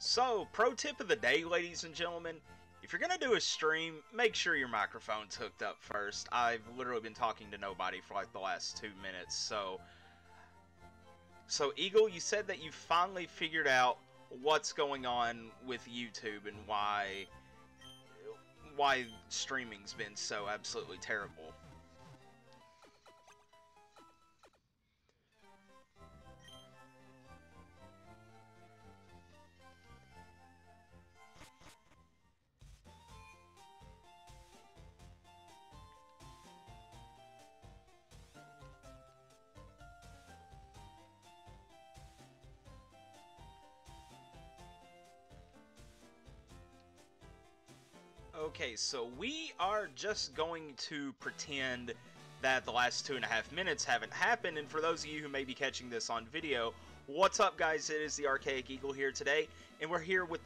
So, pro tip of the day, ladies and gentlemen, if you're going to do a stream, make sure your microphone's hooked up first. I've literally been talking to nobody for like the last 2 minutes, So Eagle, you said that you finally figured out what's going on with YouTube and why streaming's been so absolutely terrible. Okay, so we are just going to pretend that the last 2.5 minutes haven't happened, and for those of you who may be catching this on video, what's up guys, it is the Archaic Eagle here today, and we're here with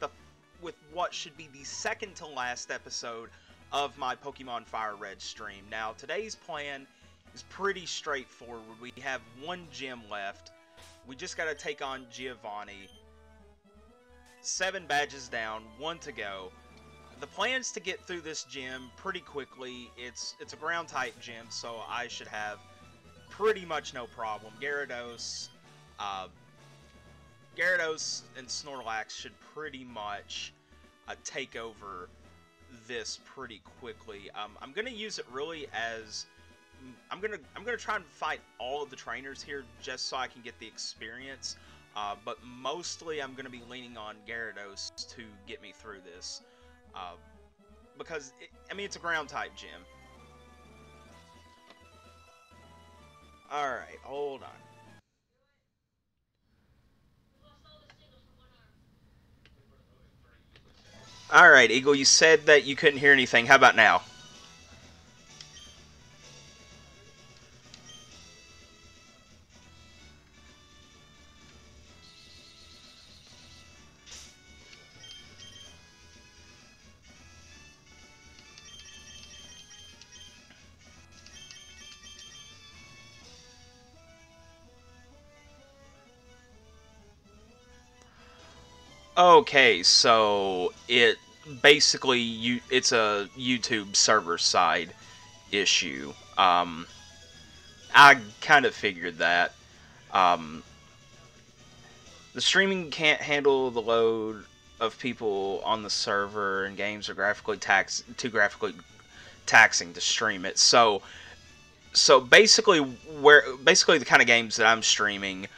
what should be the second to last episode of my Pokemon Fire Red stream. Now, today's plan is pretty straightforward. We have one gym left. We just gotta take on Giovanni. 7 badges down, 1 to go. The plan's to get through this gym pretty quickly. It's a ground type gym, so I should have pretty much no problem. Gyarados and Snorlax should pretty much take over this pretty quickly. I'm gonna use it really as I'm gonna try and fight all of the trainers here just so I can get the experience. But mostly I'm gonna be leaning on Gyarados to get me through this. Because, it's a ground-type gym. Alright, hold on. Alright, Eagle, you said that you couldn't hear anything. How about now? Okay, so it's a YouTube server side issue. I kind of figured that. The streaming can't handle the load of people on the server, and games are too graphically taxing to stream it. So basically the kind of games that I'm streaming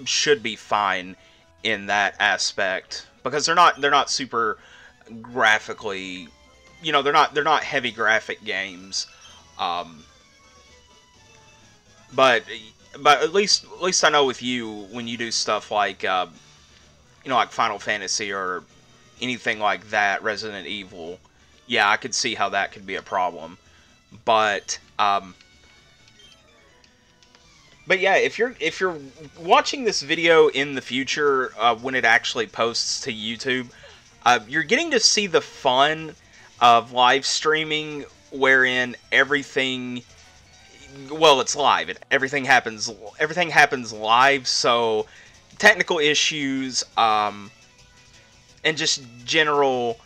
should be fine in that aspect, because they're not super graphically, they're not heavy graphic games, but at least I know with you, when you do stuff like like Final Fantasy or anything like that, Resident Evil, yeah, I could see how that could be a problem. But yeah, if you're watching this video in the future, when it actually posts to YouTube, you're getting to see the fun of live streaming, wherein everything, well, it's live. Everything happens live. So technical issues, and just general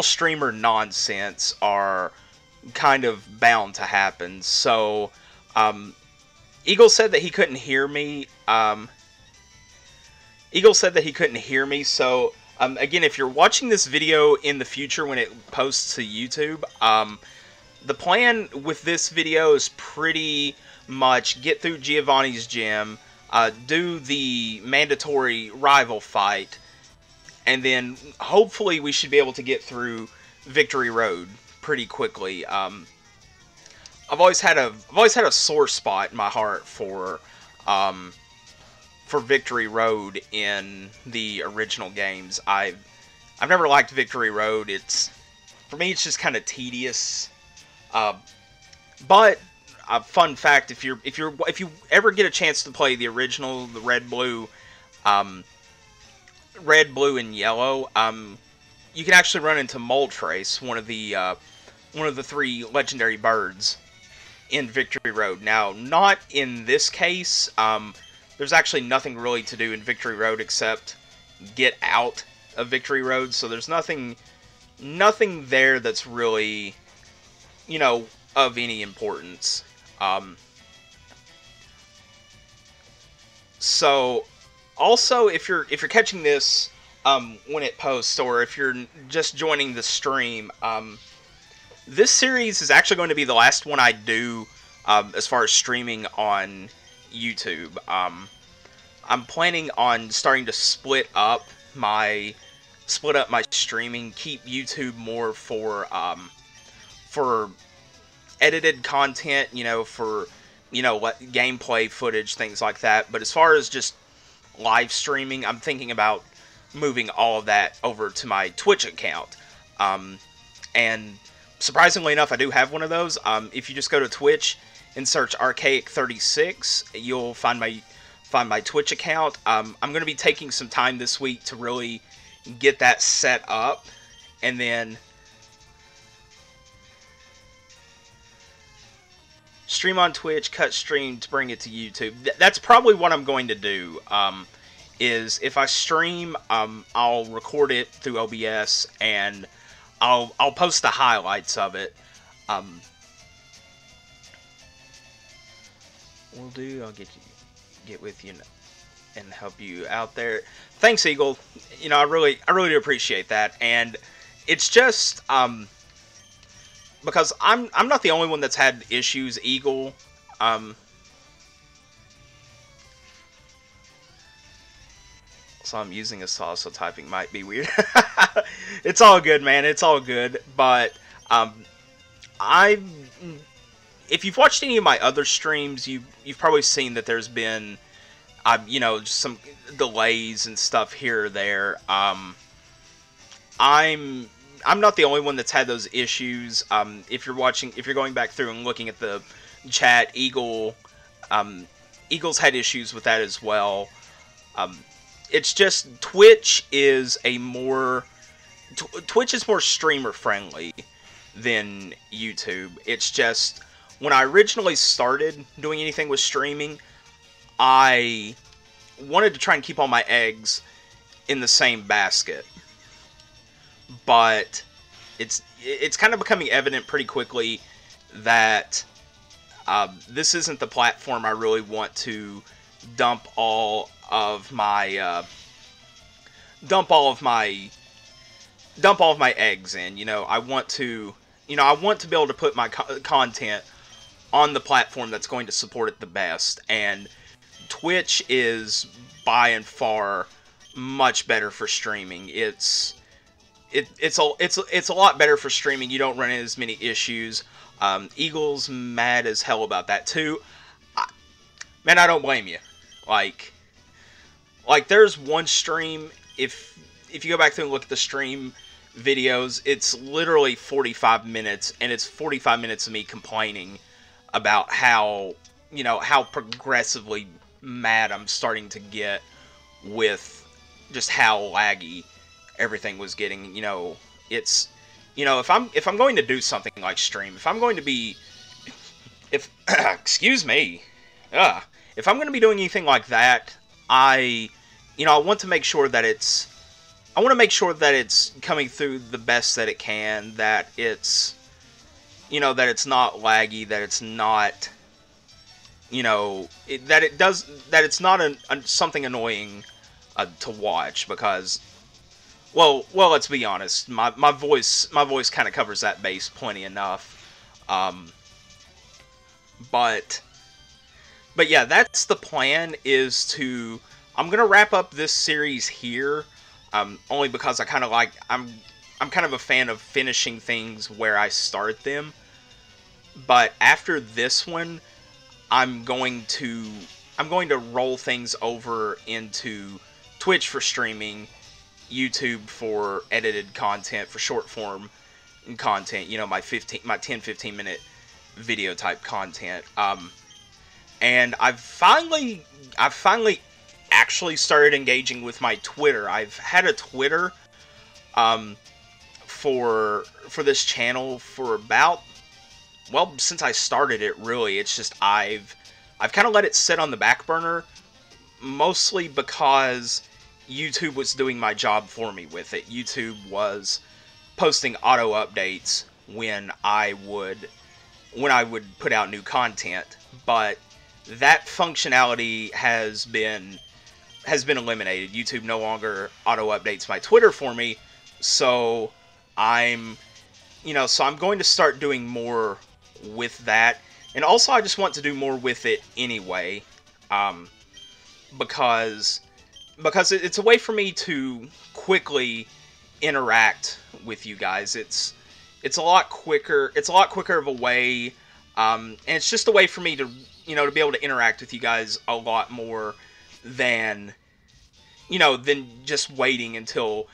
streamer nonsense are kind of bound to happen. So Eagle said that he couldn't hear me. So again, if you're watching this video in the future when it posts to YouTube, the plan with this video is pretty much get through Giovanni's gym, do the mandatory rival fight, and then hopefully we should be able to get through Victory Road pretty quickly. I've always had a sore spot in my heart for Victory Road in the original games. I've never liked Victory Road. For me, it's just kind of tedious. But fun fact: if you ever get a chance to play the original, the red, blue, and yellow, you can actually run into Moltres, one of the 3 legendary birds in Victory Road. Now, not in this case. There's actually nothing really to do in Victory Road except get out of Victory Road, so there's nothing there that's really, you know, of any importance. So also, if you're catching this when it posts, or if you're just joining the stream, this series is actually going to be the last one I do as far as streaming on YouTube. I'm planning on starting to split up my streaming, keep YouTube more for edited content, you know, for, you know, gameplay footage, things like that. But as far as just live streaming, I'm thinking about moving all of that over to my Twitch account. And surprisingly enough, I do have one of those. If you just go to Twitch and search Archaic36, you'll find my Twitch account. I'm going to be taking some time this week to really get that set up, and then stream on Twitch, cut stream to bring it to YouTube. That's probably what I'm going to do. Is if I stream, I'll record it through OBS, and I'll post the highlights of it. I'll get with you and help you out there. Thanks, Eagle. You know, I really do appreciate that, and it's just because I'm not the only one that's had issues, Eagle. So I'm using a saw, so typing might be weird. It's all good, man. It's all good. But if you've watched any of my other streams, you've probably seen that there's been you know, just some delays and stuff here or there. I'm not the only one that's had those issues. If you're going back through and looking at the chat, Eagle's had issues with that as well. It's just Twitch is more streamer friendly than YouTube. It's just when I originally started doing anything with streaming, I wanted to try and keep all my eggs in the same basket. But it's kind of becoming evident pretty quickly that this isn't the platform I really want to dump all of my eggs in. You know, I want to be able to put my content on the platform that's going to support it the best, and Twitch is by and far much better for streaming. It's a lot better for streaming. You don't run into as many issues. Eagle's mad as hell about that too. Man, I don't blame you. Like there's one stream, if you go back through and look at the stream videos, it's literally 45 minutes, and it's 45 minutes of me complaining about how progressively mad I'm starting to get with just how laggy everything was getting. You know, it's, you know, if I'm going to do something like stream, if I'm going to be, excuse me, if I'm going to be doing anything like that, I want to make sure that it's coming through the best that it can, that it's, you know, that it's not laggy, that it's not, you know, that it's not something annoying to watch, because, well, let's be honest, my voice kind of covers that base plenty enough. But yeah, that's the plan, is to, I'm gonna wrap up this series here, only because I'm kind of a fan of finishing things where I start them. But after this one, I'm going to roll things over into Twitch for streaming, YouTube for edited content, for short form content, you know, my 10-15 minute video type content. And I've finally actually started engaging with my Twitter. I've had a Twitter for this channel for about, well, since I started it, really. It's just I've kind of let it sit on the back burner, mostly because YouTube was doing my job for me with it. YouTube was posting auto updates when I would put out new content, but that functionality has been eliminated. YouTube no longer auto updates my Twitter for me, so I'm I'm going to start doing more with that. And also I just want to do more with it anyway, because it's a way for me to quickly interact with you guys. It's a lot quicker. It's a lot quicker of a way, and it's just a way for me to to be able to interact with you guys a lot more than than just waiting until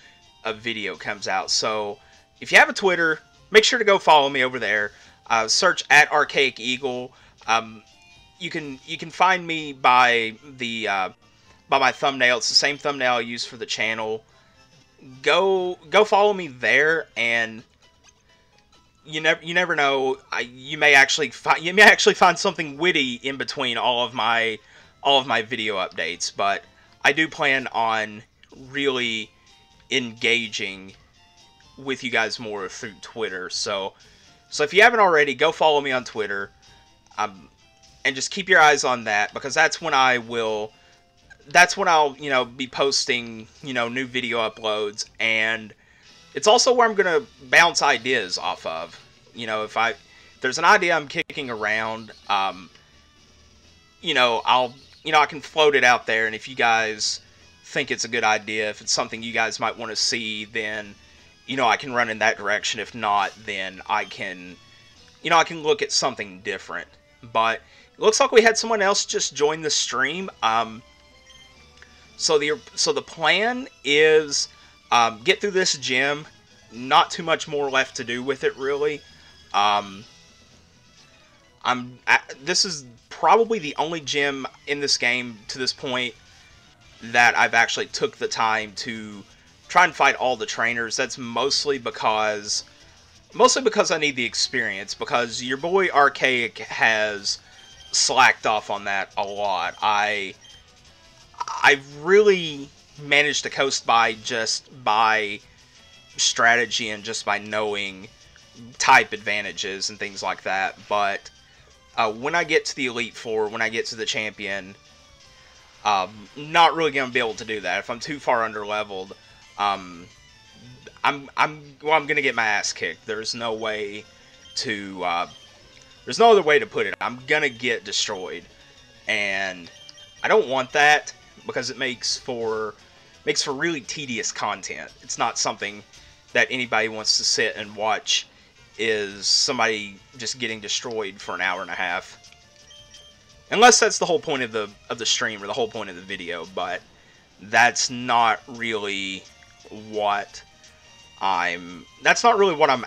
a video comes out. So if you have a Twitter, make sure to go follow me over there. Search at Archaic Eagle. You can find me by my thumbnail. It's the same thumbnail I use for the channel. Go follow me there, and you never know. You may actually find something witty in between all of my video updates. But I do plan on really engaging with you guys more through Twitter. So if you haven't already, go follow me on Twitter, and just keep your eyes on that, because that's when I'll be posting new video uploads, and it's also where I'm gonna bounce ideas off of. If there's an idea I'm kicking around, I can float it out there, and if you guys think it's a good idea, if it's something you guys might want to see, then I can run in that direction. If not, then I can look at something different. But it looks like we had someone else just join the stream. So the plan is get through this gym. Not too much more left to do with it, really. This is probably the only gym in this game to this point that I've actually took the time to try and fight all the trainers. That's mostly because I need the experience, because your boy Archaic has slacked off on that a lot. I've really managed to coast by just by strategy and just by knowing type advantages and things like that. But when I get to the Elite Four, when I get to the Champion, not really going to be able to do that. If I'm too far under-leveled, I'm going to get my ass kicked. There's no way to, there's no other way to put it. I'm going to get destroyed. And I don't want that, because it makes for really tedious content. It's not something that anybody wants to sit and watch, is somebody just getting destroyed for an hour and a half. Unless that's the whole point of the stream, or the whole point of the video, but that's not really what I'm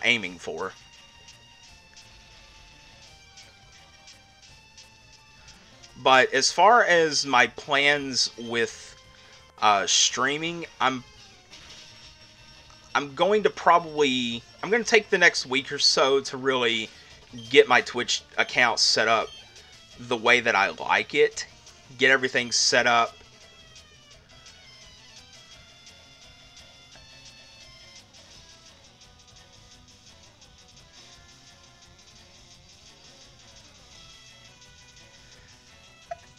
aiming for. But as far as my plans with streaming, I'm going to take the next week or so to really get my Twitch account set up the way that I like it. Get everything set up.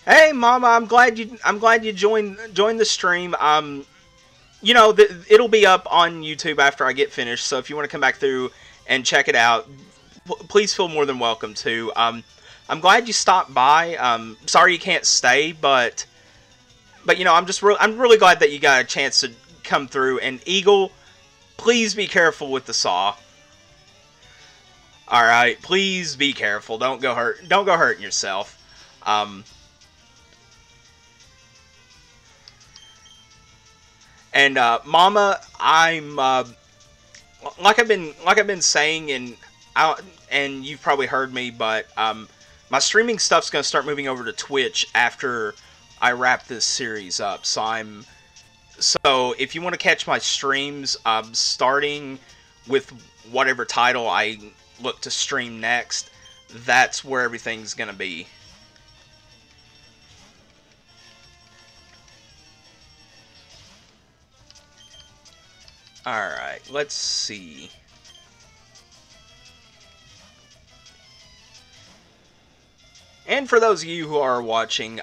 Hey, Mama, I'm glad you joined the stream. It'll be up on YouTube after I get finished. So if you want to come back through and check it out, please feel more than welcome to. I'm glad you stopped by. Sorry you can't stay, but I'm really glad that you got a chance to come through. And Eagle, please be careful with the saw. All right, please be careful. Don't go hurting yourself. And Mama, I'm like I've been saying, and you've probably heard me, but my streaming stuff's gonna start moving over to Twitch after I wrap this series up. So if you want to catch my streams, starting with whatever title I look to stream next, that's where everything's gonna be. Alright, let's see. And for those of you who are watching,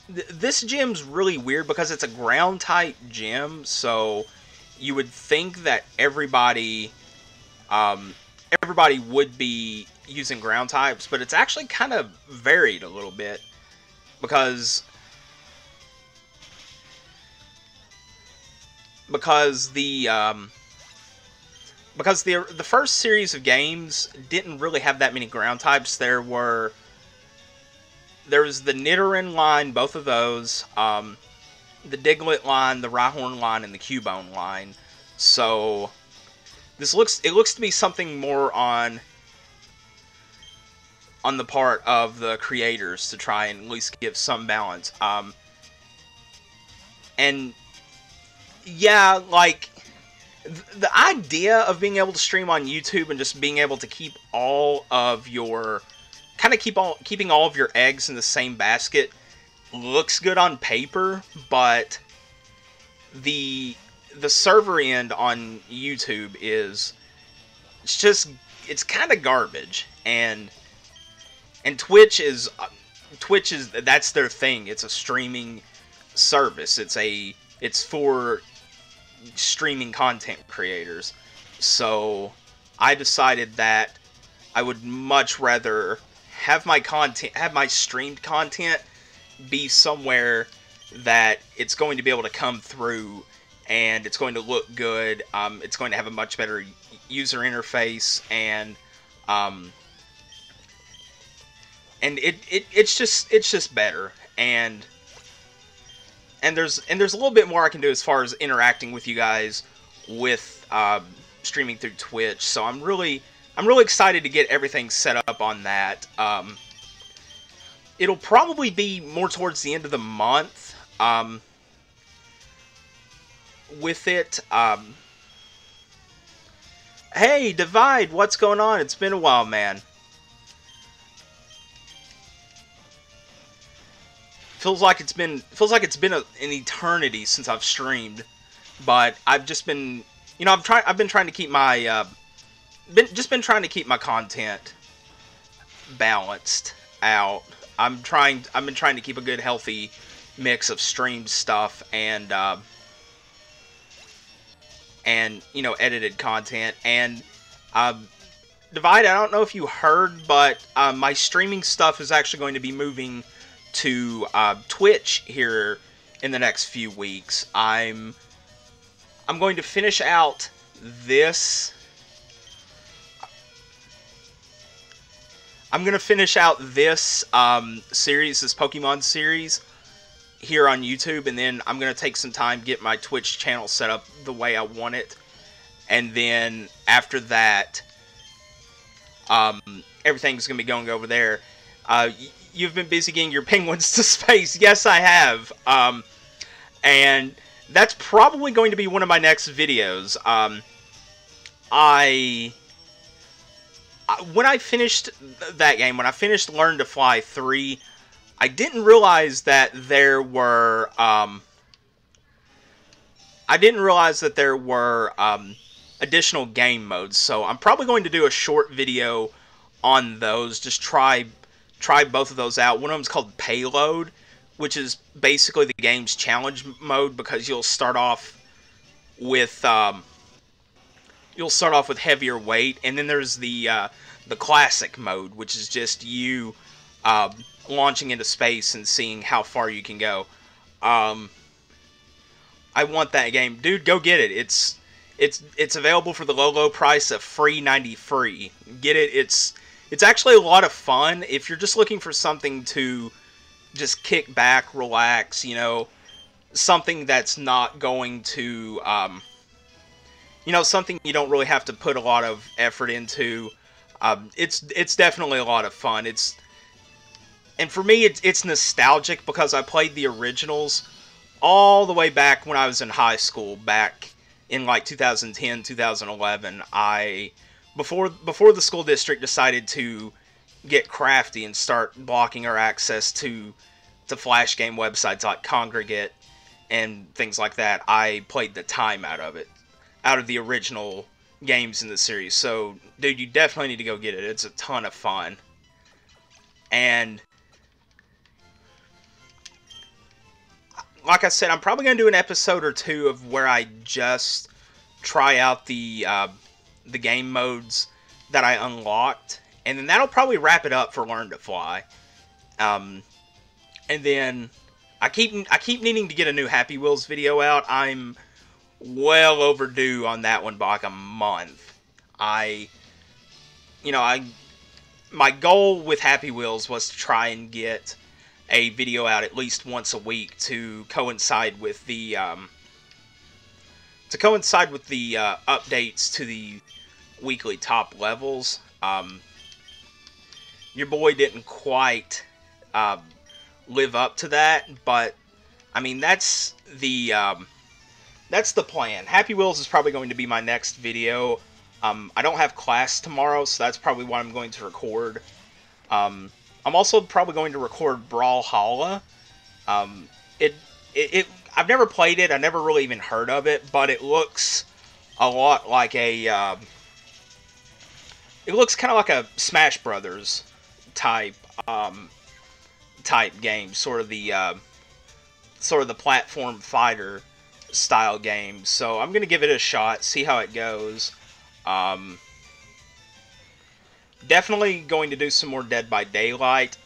this gym's really weird because it's a ground type gym, so you would think that everybody would be using ground types, but it's actually kind of varied a little bit because the first series of games didn't really have that many ground types. There was the Nidoran line, both of those, the Diglett line, the Rhyhorn line, and the Cubone line. So it looks to be something more on the part of the creators to try and at least give some balance. And yeah, like the idea of being able to stream on YouTube and just being able to keep all of your keeping all of your eggs in the same basket looks good on paper, but the server end on YouTube it's kind of garbage, and Twitch is that's their thing. It's a streaming service. It's for streaming content creators. So I decided that I would much rather have my streamed content be somewhere that it's going to be able to come through and it's going to look good. It's going to have a much better user interface, and it's just better, and there's a little bit more I can do as far as interacting with you guys with streaming through Twitch. So I'm really excited to get everything set up on that. It'll probably be more towards the end of the month with it. Hey, Divide, what's going on? It's been a while, man. Feels like it's been an eternity since I've streamed, but I've just been, I've been trying to keep my been trying to keep my content balanced out. I've been trying to keep a good healthy mix of streamed stuff and edited content. And Divide, I don't know if you heard, but my streaming stuff is actually going to be moving to Twitch here in the next few weeks. I'm going to finish out this. I'm going to finish out this series, this Pokemon series, here on YouTube, and then I'm going to take some time, get my Twitch channel set up the way I want it, and then after that, everything's going to be going over there. You've been busy getting your penguins to space. Yes, I have. And that's probably going to be one of my next videos. When I finished that game, when I finished Learn to Fly 3, I didn't realize that there were additional game modes. So I'm probably going to do a short video on those. Just try both of those out. One of them's called Payload, which is basically the game's challenge mode, because you'll start off with heavier weight, and then there's the classic mode, which is just you launching into space and seeing how far you can go. I want that game, dude. Go get it. It's available for the low price of $3.90 Get it. It's actually a lot of fun if you're just looking for something to just kick back, relax, something that's not going to, something you don't really have to put a lot of effort into. It's definitely a lot of fun. And for me, it's nostalgic because I played the originals all the way back when I was in high school, back in like 2010, 2011. Before the school district decided to get crafty and start blocking our access to Flash game websites like Congregate and things like that, I played the time out of it. out of the original games in the series. So, dude, you definitely need to go get it. It's a ton of fun. And like I said, I'm probably going to do an episode or two of where I just try out the game modes that I unlocked, and then that'll probably wrap it up for Learn to Fly. And then I keep needing to get a new Happy Wheels video out. I'm well overdue on that one by like a month. My goal with Happy Wheels was to try and get a video out at least once a week to coincide with the updates to the weekly top levels. Your boy didn't quite live up to that, but I mean that's the plan. Happy Wheels is probably going to be my next video. I don't have class tomorrow, so that's probably what I'm going to record. I'm also probably going to record Brawlhalla. I've never played it. I never really even heard of it, but it looks a lot like a. It looks kind of like a Smash Brothers type game, sort of the platform fighter style game. So I'm gonna give it a shot, see how it goes. Definitely going to do some more Dead by Daylight.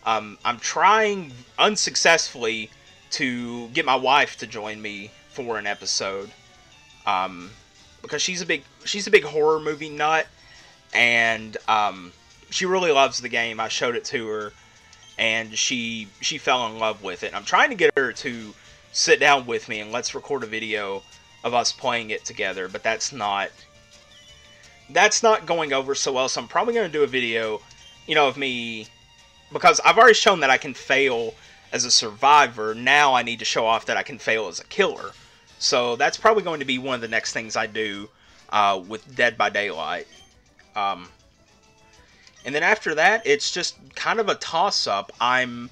I'm trying unsuccessfully to get my wife to join me for an episode, because she's a big horror movie nut, and she really loves the game. I showed it to her, and she fell in love with it. I'm trying to get her to sit down with me and let's record a video of us playing it together, but that's not going over so well. So I'm probably going to do a video, of me, because I've already shown that I can fail as a survivor. Now I need to show off that I can fail as a killer. So that's probably going to be one of the next things I do with Dead by Daylight. And then after that, it's just kind of a toss-up. I'm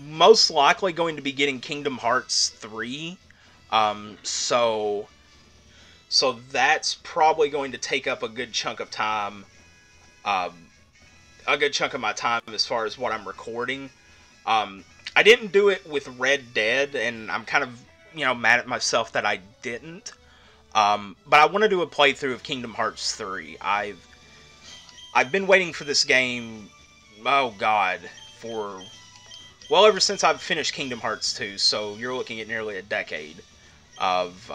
most likely going to be getting Kingdom Hearts 3. So that's probably going to take up a good chunk of time. A good chunk of my time as far as what I'm recording. I didn't do it with Red Dead, and I'm kind of, mad at myself that I didn't. But I want to do a playthrough of Kingdom Hearts 3. I've been waiting for this game, oh god, ever since I've finished Kingdom Hearts 2, so you're looking at nearly a decade of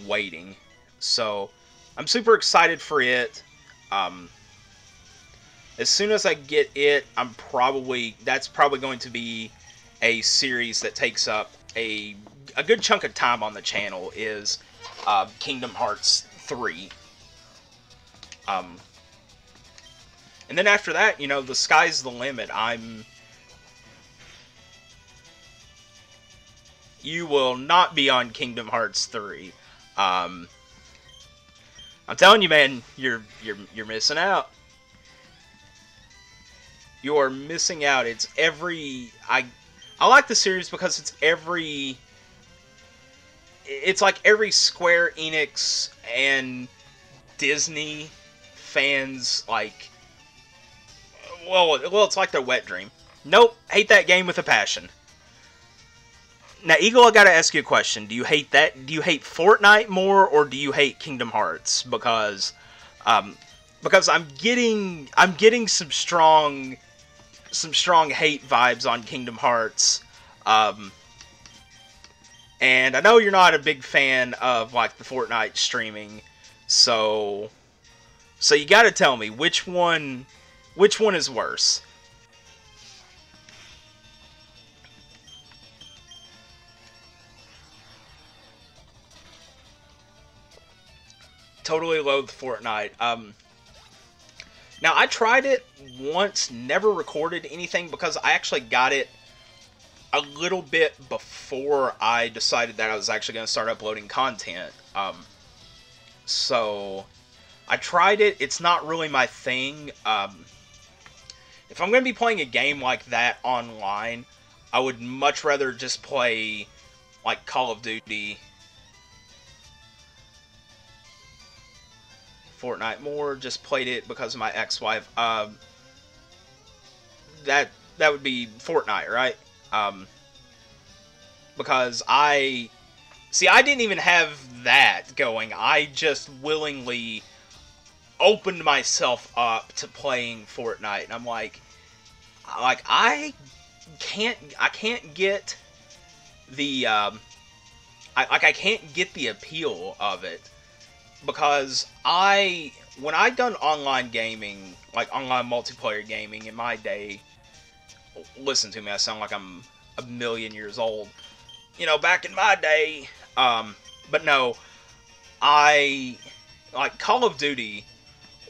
waiting. So I'm super excited for it. As soon as I get it, that's probably going to be a series that takes up a good chunk of time on the channel, is Kingdom Hearts 3. And then after that, the sky's the limit. You will not be on Kingdom Hearts 3. I'm telling you, man, you're missing out. You are missing out. It's I like the series because it's like every Square Enix and Disney fans, like, well, it's like their wet dream. Nope, hate that game with a passion. Now, Eagle, I gotta ask you a question. Do you hate that? Do you hate Fortnite more, or do you hate Kingdom Hearts? Because I'm getting some strong hate vibes on Kingdom Hearts. And I know you're not a big fan of, like, the Fortnite streaming, so you gotta tell me which one is worse. Totally loathe Fortnite. Now, I tried it once, never recorded anything, because I actually got it a little bit before I decided that I was actually going to start uploading content. So, I tried it. It's not really my thing. If I'm going to be playing a game like that online, I would much rather just play, like, Call of Duty Fortnite more. Just played it because of my ex-wife. That would be Fortnite, right? Because I didn't even have that going. I just willingly opened myself up to playing Fortnite, and I'm like I can't get the I can't get the appeal of it, because when I done online gaming, like online multiplayer gaming in my day, listen to me, I sound like I'm a million years old. You know, back in my day, but no, like Call of Duty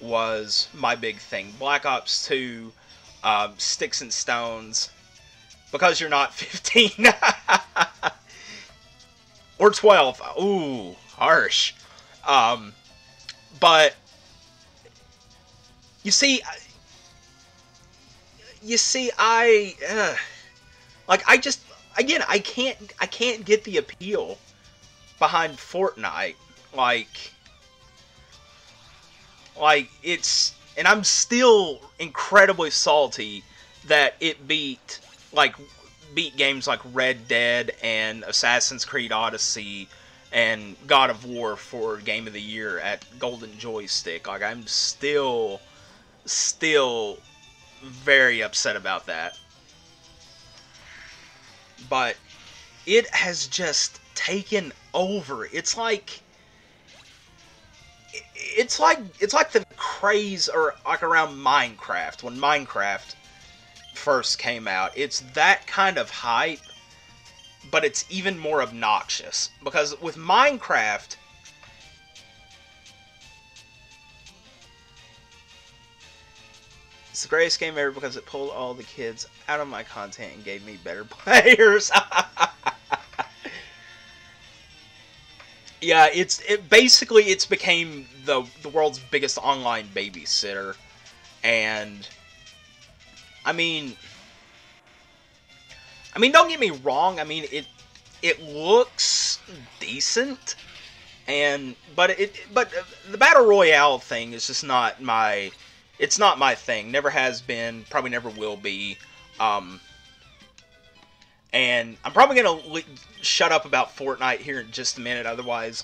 was my big thing. Black Ops 2, Sticks and Stones, because you're not 15. Or 12. Ooh, harsh. But you see, like, I just, again, I can't get the appeal behind Fortnite. Like it's, and I'm still incredibly salty that it beat games like Red Dead and Assassin's Creed Odyssey and God of War for Game of the Year at Golden Joystick. Like, I'm still very upset about that. But it has just taken over. It's like the craze, or like around Minecraft, when Minecraft first came out. It's that kind of hype, but it's even more obnoxious, because with Minecraft, it's the greatest game ever because it pulled all the kids out of my content and gave me better players. Yeah, basically it's became the world's biggest online babysitter, and I mean, don't get me wrong. I mean, it looks decent, but the battle royale thing is just not my. It's not my thing. Never has been. Probably never will be. And I'm probably gonna shut up about Fortnite here in just a minute. Otherwise,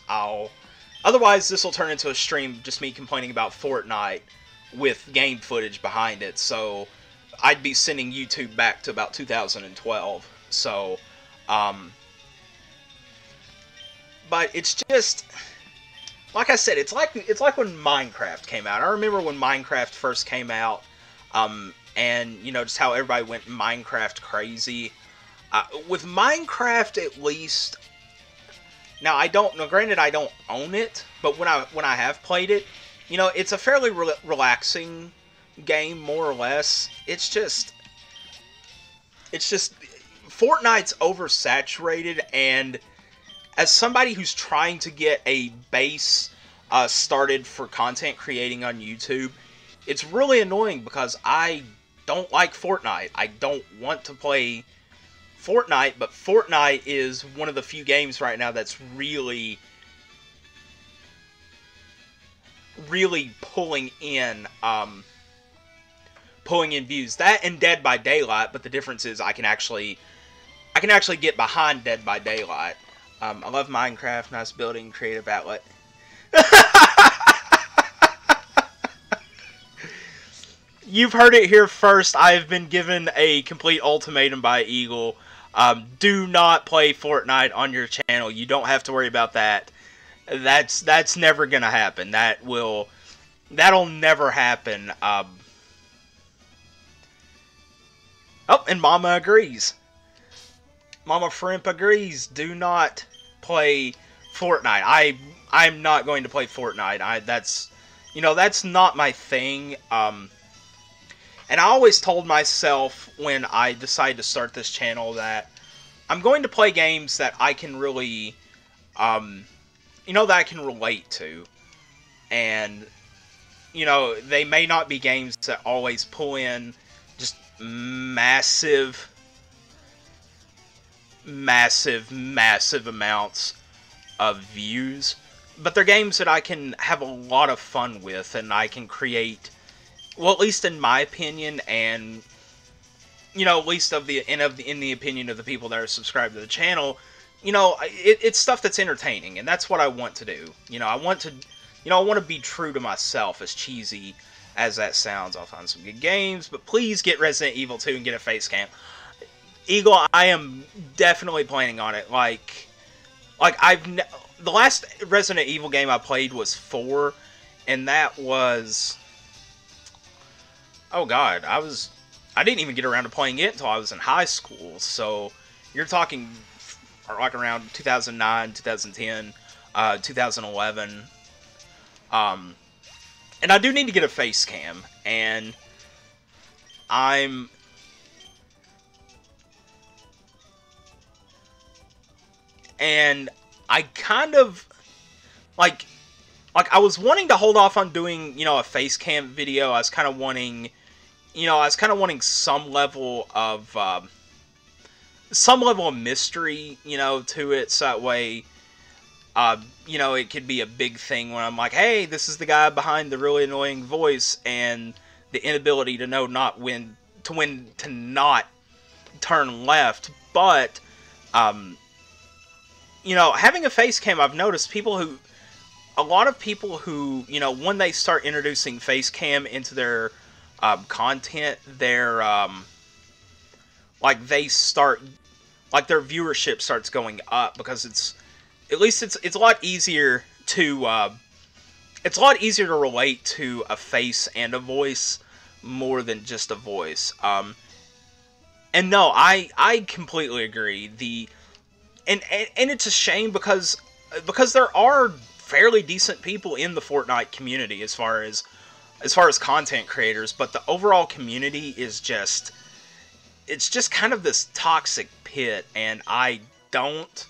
this will turn into a stream of just me complaining about Fortnite with game footage behind it. So I'd be sending YouTube back to about 2012. So, but it's just, like I said, it's like when Minecraft came out. I remember when Minecraft first came out, and you know, just how everybody went Minecraft crazy. With Minecraft, at least, now granted I don't own it, but when I have played it, you know, it's a fairly relaxing game, more or less. It's just Fortnite's oversaturated, and as somebody who's trying to get a base started for content creating on YouTube, it's really annoying because I don't like Fortnite. I don't want to play Fortnite, but Fortnite is one of the few games right now that's really pulling in views. That and Dead by Daylight, but the difference is I can actually get behind Dead by Daylight. I love Minecraft, nice building, creative outlet. You've heard it here first. I've been given a complete ultimatum by Eagle. Do not play Fortnite on your channel. You don't have to worry about that. That's never gonna happen. That'll never happen. Oh, and Mama agrees. Mama Frimp agrees. Do not play Fortnite. I'm not going to play Fortnite. That's not my thing. And I always told myself when I decided to start this channel that I'm going to play games that I can really, that I can relate to. And, they may not be games that always pull in just massive amounts of views. but they're games that I can have a lot of fun with, and I can create, well, at least in my opinion, and at least in the opinion of the people that are subscribed to the channel, it's stuff that's entertaining, and that's what I want to do. I want to, I want to be true to myself, as cheesy as that sounds. I'll find some good games, but please get Resident Evil 2 and get a face cam. Eagle, I am definitely planning on it. The last Resident Evil game I played was 4, and that was, oh god, I didn't even get around to playing it until I was in high school. So you're talking like around 2009, 2010, 2011. And I do need to get a face cam, and I kind of like I was wanting to hold off on doing, a face cam video. I was kind of wanting, some level of mystery, to it, so that way, it could be a big thing when I'm like, hey, this is the guy behind the really annoying voice, and the inability to know to not turn left. But, having a face cam, I've noticed a lot of people who, when they start introducing face cam into their content, their their viewership starts going up, because it's a lot easier to relate to a face and a voice more than just a voice. And no, I completely agree. And it's a shame, because there are fairly decent people in the Fortnite community as far as content creators, but the overall community is just kind of this toxic pit, and I don't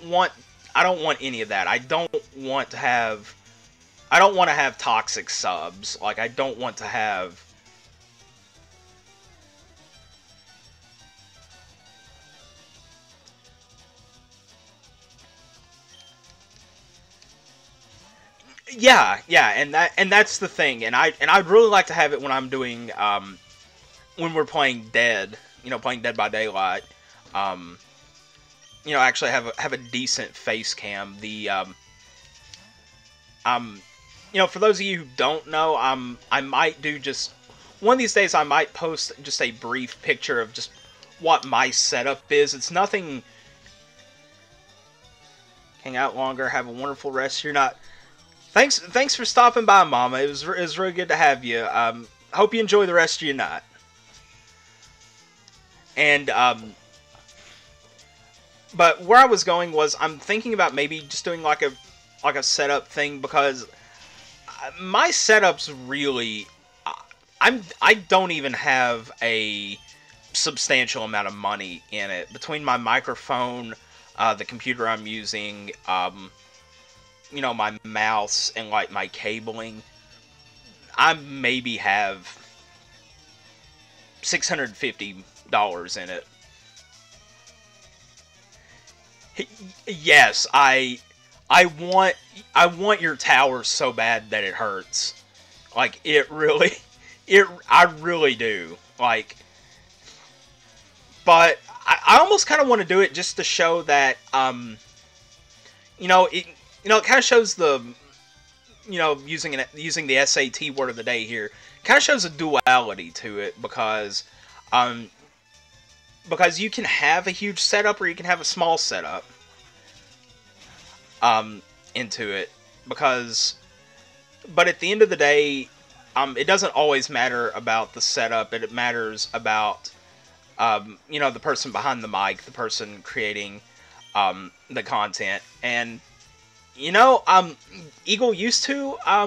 want any of that. I don't want to have toxic subs. I don't want to have. Yeah, and that's the thing, and I'd really like to have it when I'm doing when we're playing Dead, playing Dead by Daylight. Actually have a decent face cam. For those of you who don't know, I might do just one of these days. I might post just a brief picture of just what my setup is. It's nothing. Hang out longer. Have a wonderful rest. You're not. Thanks for stopping by, Mama. It was really good to have you. Hope you enjoy the rest of your night. And but where I was going was, I'm thinking about maybe just doing like a setup thing, because my setup's really, I don't even have a substantial amount of money in it. Between my microphone, the computer I'm using, my mouse, and my cabling, I maybe have $650 in it. Yes, I want your tower so bad that it hurts. I really do. But I almost kind of want to do it just to show that, it kind of shows the, using the SAT word of the day here, kind of shows a duality to it, because you can have a huge setup, or you can have a small setup into it, but at the end of the day, it doesn't always matter about the setup. It matters about the person behind the mic, the person creating the content. And Eagle used to I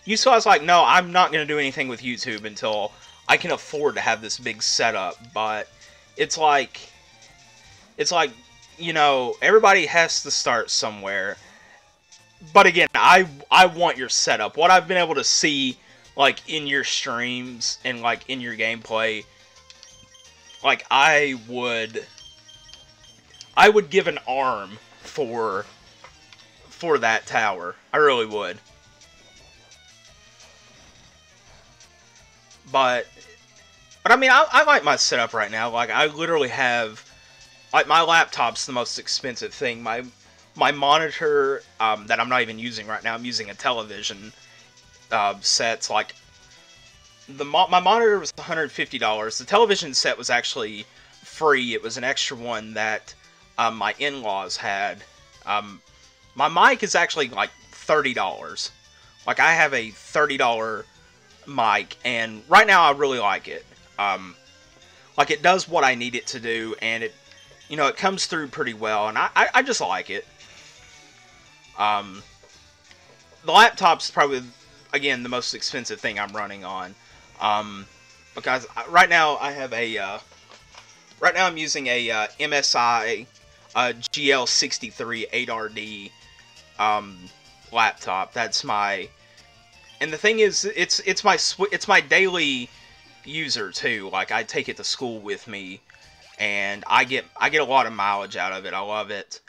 was like, no, I'm not gonna do anything with YouTube until I can afford to have this big setup. But it's like everybody has to start somewhere. But again, I want your setup. What I've been able to see, in your streams and in your gameplay, I would give an arm for for that tower. I really would. But I mean, I like my setup right now. Like, I literally have, like, my laptop's the most expensive thing. My monitor, that I'm not even using right now, I'm using a television, set's like, my monitor was $150. The television set was actually free. It was an extra one that, my in-laws had. My mic is actually, like, $30. Like, I have a $30 mic, and right now I really like it. Like, it does what I need it to do, and it, you know, it comes through pretty well, and I just like it. The laptop's probably, again, the most expensive thing I'm running on, because right now I have a, right now I'm using a, MSI, GL63 8RD, laptop. That's my, and the thing is, it's my daily user too. Like, I take it to school with me, and I get a lot of mileage out of it. I love it,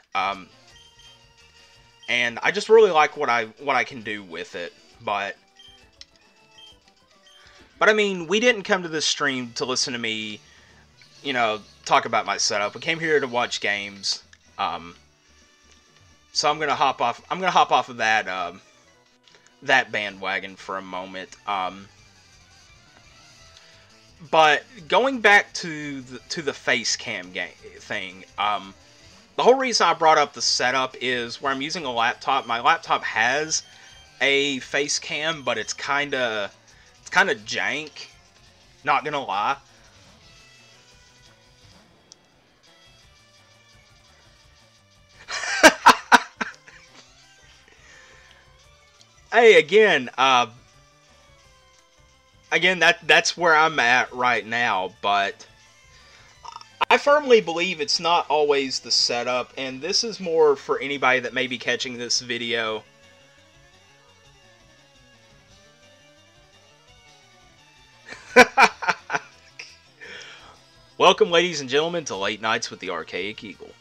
and I just really like what I can do with it. But I mean, we didn't come to this stream to listen to me, you know, talk about my setup. We came here to watch games. So I'm gonna hop off. I'm gonna hop off of that that bandwagon for a moment. But going back to the face cam game thing, the whole reason I brought up the setup is where I'm using a laptop. My laptop has a face cam, but it's kind of jank. Not gonna lie. Hey, again, that's where I'm at right now, but I firmly believe it's not always the setup, and this is more for anybody that may be catching this video. Welcome, ladies and gentlemen, to Late Nights with the Archaic Eagle.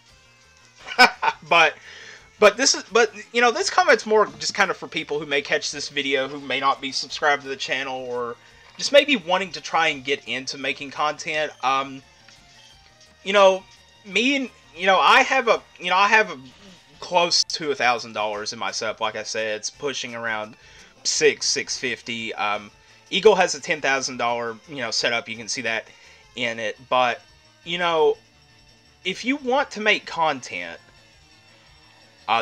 But you know, this comment's more just kind of for people who may catch this video who may not be subscribed to the channel, or just maybe wanting to try and get into making content. You know, I have a close to $1,000 in my setup. Like I said, it's pushing around $650. Eagle has a $10,000 setup. You can see that in it. But you know, if you want to make content,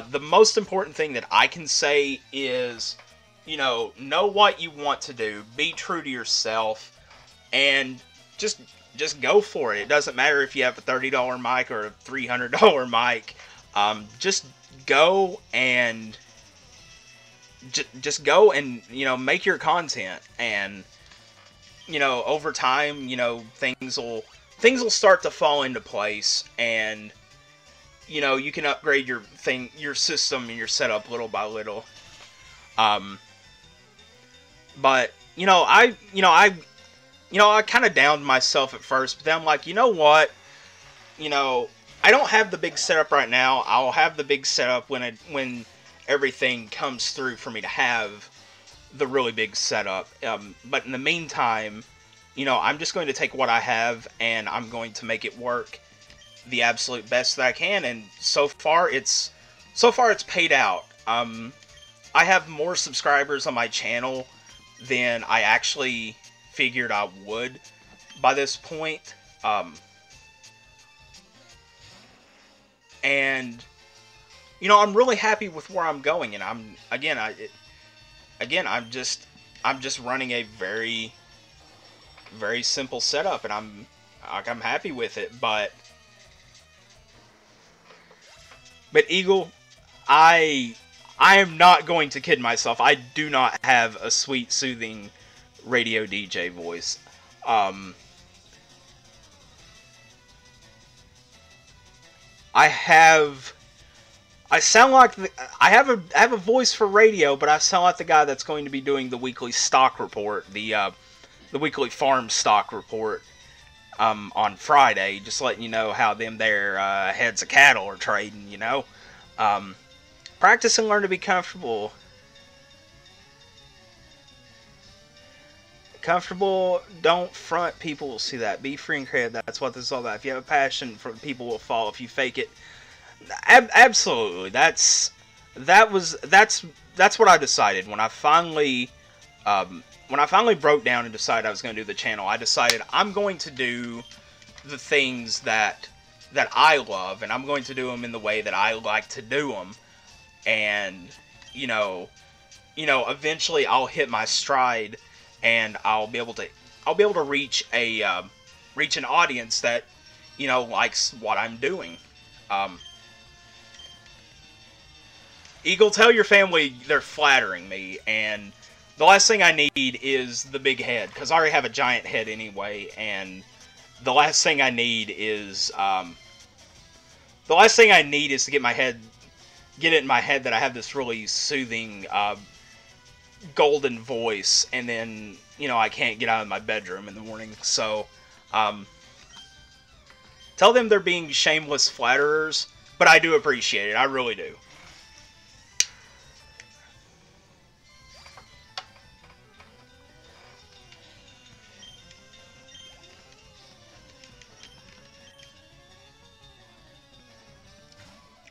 the most important thing that I can say is, know what you want to do, be true to yourself, and just go for it. It doesn't matter if you have a $30 mic or a $300 mic. Just go and just go and make your content, and over time things will start to fall into place, and you can upgrade your system and your setup little by little. But I kind of downed myself at first, but then I'm like, you know what? I don't have the big setup right now. I'll have the big setup when everything comes through for me to have the really big setup. But in the meantime, I'm just going to take what I have and I'm going to make it work the absolute best that I can. And so far it's paid out. I have more subscribers on my channel than I actually figured I would by this point. And I'm really happy with where I'm going, and I'm just running a very, very simple setup, and I'm happy with it. But Eagle, I am not going to kid myself. I do not have a sweet, soothing radio DJ voice. I sound like I have a voice for radio, but I sound like the guy that's going to be doing the weekly stock report, the weekly farm stock report, on Friday, just letting you know how them there heads of cattle are trading, Practice and learn to be comfortable. Comfortable, don't front, people will see that. Be free and creative, that's what this is all about. If you have a passion, for people will follow. If you fake it, absolutely. That's what I decided when I finally broke down and decided I was going to do the channel. I decided I'm going to do the things that I love, and I'm going to do them in the way that I like to do them. And eventually I'll hit my stride, and I'll be able to reach an audience that likes what I'm doing. Eagle, tell your family they're flattering me, and the last thing I need is the big head, because I already have a giant head anyway, and the last thing I need is to get it in my head that I have this really soothing golden voice, and then I can't get out of my bedroom in the morning. So tell them they're being shameless flatterers, but I do appreciate it. I really do.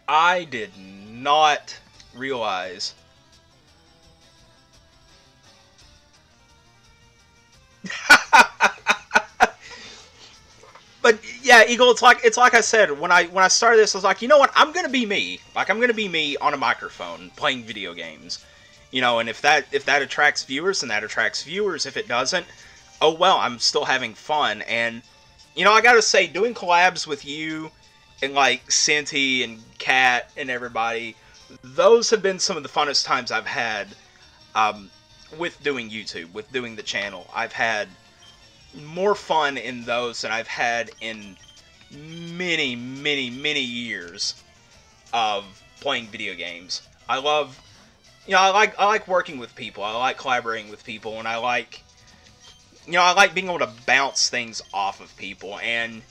I did not realize. But yeah, Eagle, it's like I said when I started this, I was like, you know what, I'm gonna be me. Like, I'm gonna be me on a microphone playing video games. And if that attracts viewers, then that attracts viewers. If it doesn't, oh well, I'm still having fun. And I gotta say, doing collabs with you and like Cinti and Kat and everybody, those have been some of the funnest times I've had with doing YouTube, with doing the channel. I've had more fun in those than I've had in many, many, many years of playing video games. I love, I like working with people. I like collaborating with people, and I like being able to bounce things off of people. And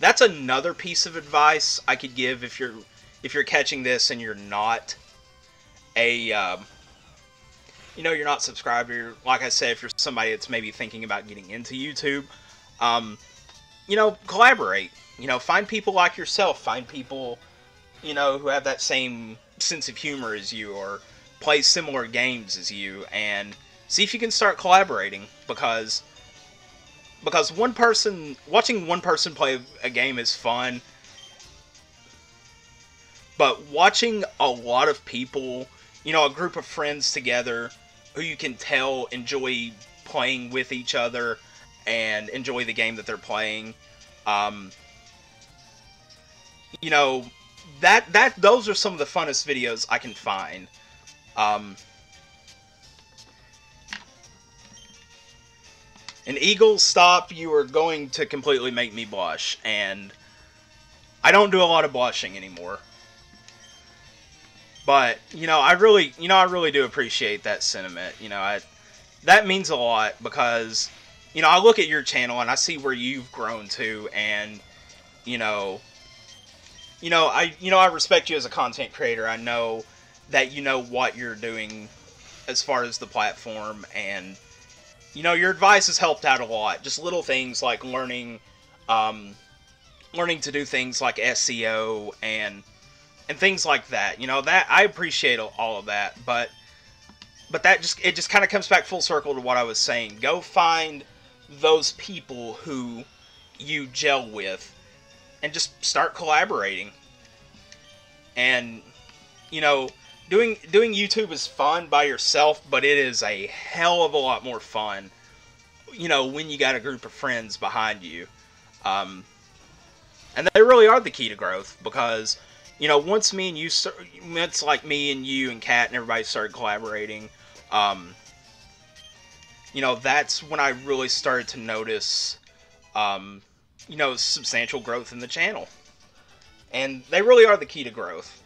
that's another piece of advice I could give if you're catching this and you're not a you're not subscribed, or like I said, if you're somebody that's maybe thinking about getting into YouTube, collaborate. Find people like yourself. Find people who have that same sense of humor as you, or play similar games as you, and see if you can start collaborating. Because watching one person play a game is fun, but watching a lot of people, a group of friends together who you can tell enjoy playing with each other and enjoy the game that they're playing, those are some of the funnest videos I can find. And Eagle, stop, you are going to completely make me blush, and I don't do a lot of blushing anymore. But, I really do appreciate that sentiment. That means a lot, because, I look at your channel and I see where you've grown to, and, I respect you as a content creator. I know that you know what you're doing as far as the platform, and your advice has helped out a lot. Just little things like learning to do things like SEO and things like that. That I appreciate all of that, but that just kind of comes back full circle to what I was saying. Go find those people who you gel with and just start collaborating. And doing YouTube is fun by yourself, but it is a hell of a lot more fun, when you got a group of friends behind you. And they really are the key to growth, because, once me and you, it's like me and you and Kat and everybody started collaborating, that's when I really started to notice, substantial growth in the channel. And they really are the key to growth.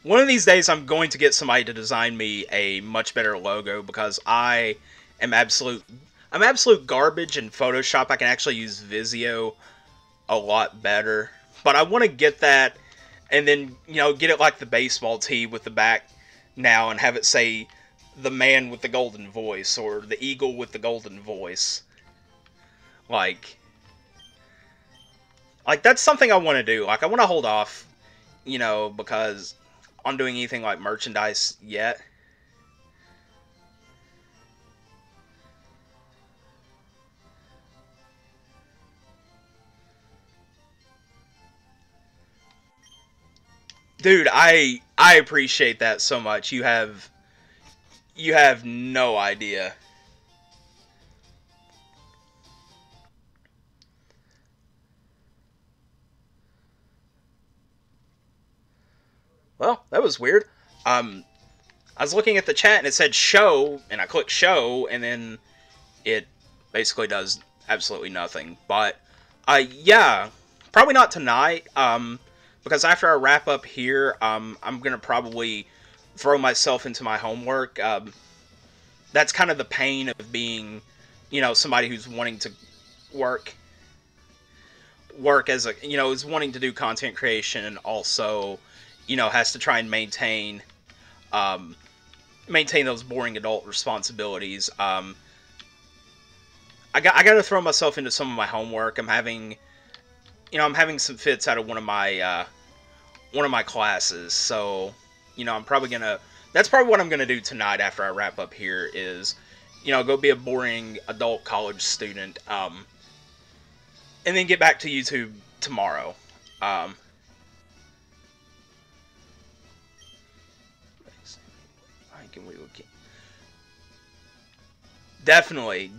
one of these days I'm going to get somebody to design me a much better logo, because am absolute I'm absolute garbage in Photoshop. I can actually use Visio a lot better. But I want to get that, and then, get it like the baseball tee with the back now, and have it say the man with the golden voice, or the eagle with the golden voice. Like that's something I want to do. Like, I want to hold off, because on doing anything like merchandise yet. Dude, I appreciate that so much. You have no idea. Well, that was weird. I was looking at the chat and it said show, and I clicked show, and then it basically does absolutely nothing. But, yeah, probably not tonight. Because after I wrap up here, I'm gonna probably throw myself into my homework. That's kind of the pain of being, somebody who's wanting to work as a, is wanting to do content creation, and also, has to try and maintain those boring adult responsibilities. I got to throw myself into some of my homework. I'm having some fits out of one of my classes, so, that's probably what I'm gonna do tonight after I wrap up here is, go be a boring adult college student, and then get back to YouTube tomorrow. Definitely.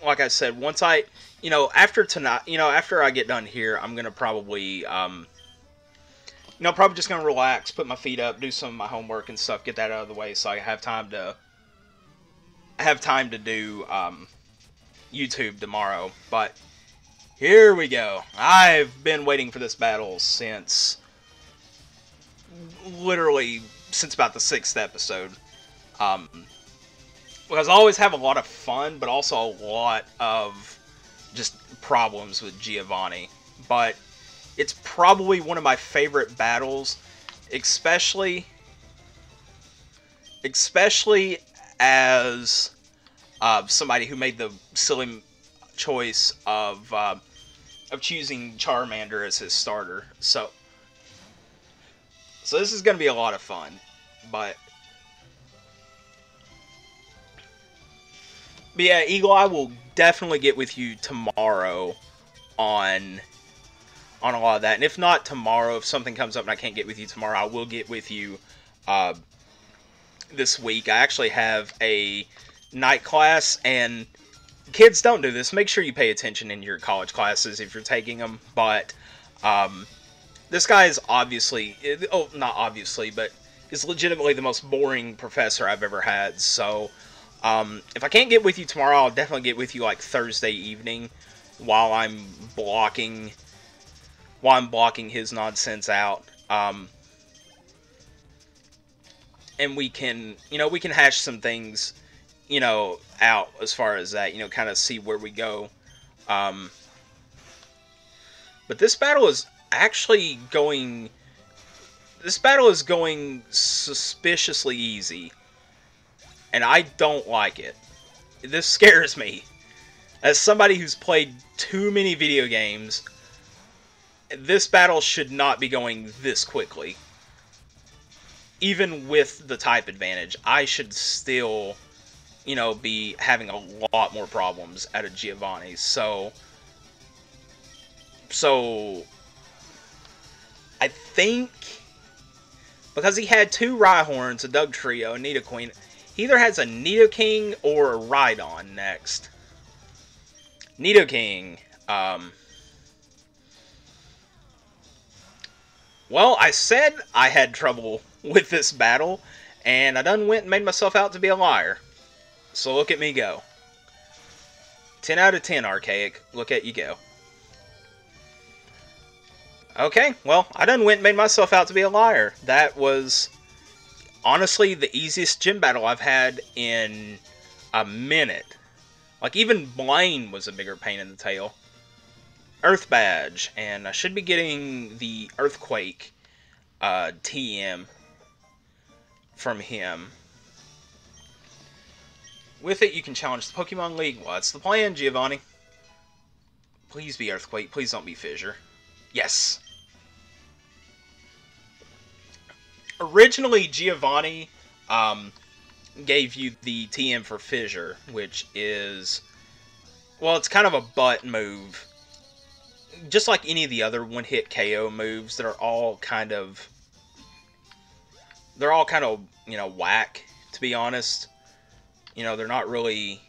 Like I said, once after tonight, after I get done here, I'm gonna probably, probably just gonna relax, put my feet up, do some of my homework and stuff, get that out of the way, so I have time to do YouTube tomorrow. But here we go. I've been waiting for this battle since about the 6th episode. Because I always have a lot of fun, but also a lot of just problems with Giovanni. But it's probably one of my favorite battles, especially as somebody who made the silly choice of choosing Charmander as his starter. So this is going to be a lot of fun, but yeah, Eagle, I will definitely get with you tomorrow on a lot of that. And if not tomorrow, if something comes up and I can't get with you tomorrow, I will get with you this week. I actually have a night class, and kids, don't do this. Make sure you pay attention in your college classes if you're taking them. But this guy is obviously, not obviously, but is legitimately the most boring professor I've ever had. So if I can't get with you tomorrow, I'll definitely get with you like Thursday evening while I'm blocking his nonsense out. And we can hash some things, out as far as that, kind of see where we go. But this battle is actually going suspiciously easy, and I don't like it. This scares me. As somebody who's played too many video games, this battle should not be going this quickly. Even with the type advantage, I should still, be having a lot more problems out of Giovanni. So I think, because he had 2 Rhyhorns, a Dugtrio, a Nidoqueen, he either has a Nidoking or a Rhydon next. Nidoking, well, I said I had trouble with this battle, and I done went and made myself out to be a liar. So look at me go. 10 out of 10, Archaic. Look at you go. Okay, well, I done went and made myself out to be a liar. That was honestly the easiest gym battle I've had in a minute. Like, even Blaine was a bigger pain in the tail. Earth Badge, and I should be getting the Earthquake TM from him. With it, you can challenge the Pokemon League. What's the plan, Giovanni? Please be Earthquake. Please don't be Fissure. Yes. Originally, Giovanni gave you the TM for Fissure, which is, well, it's kind of a butt move. Just like any of the other one-hit KO moves that are all kind of, you know, whack, to be honest. You know, they're not really...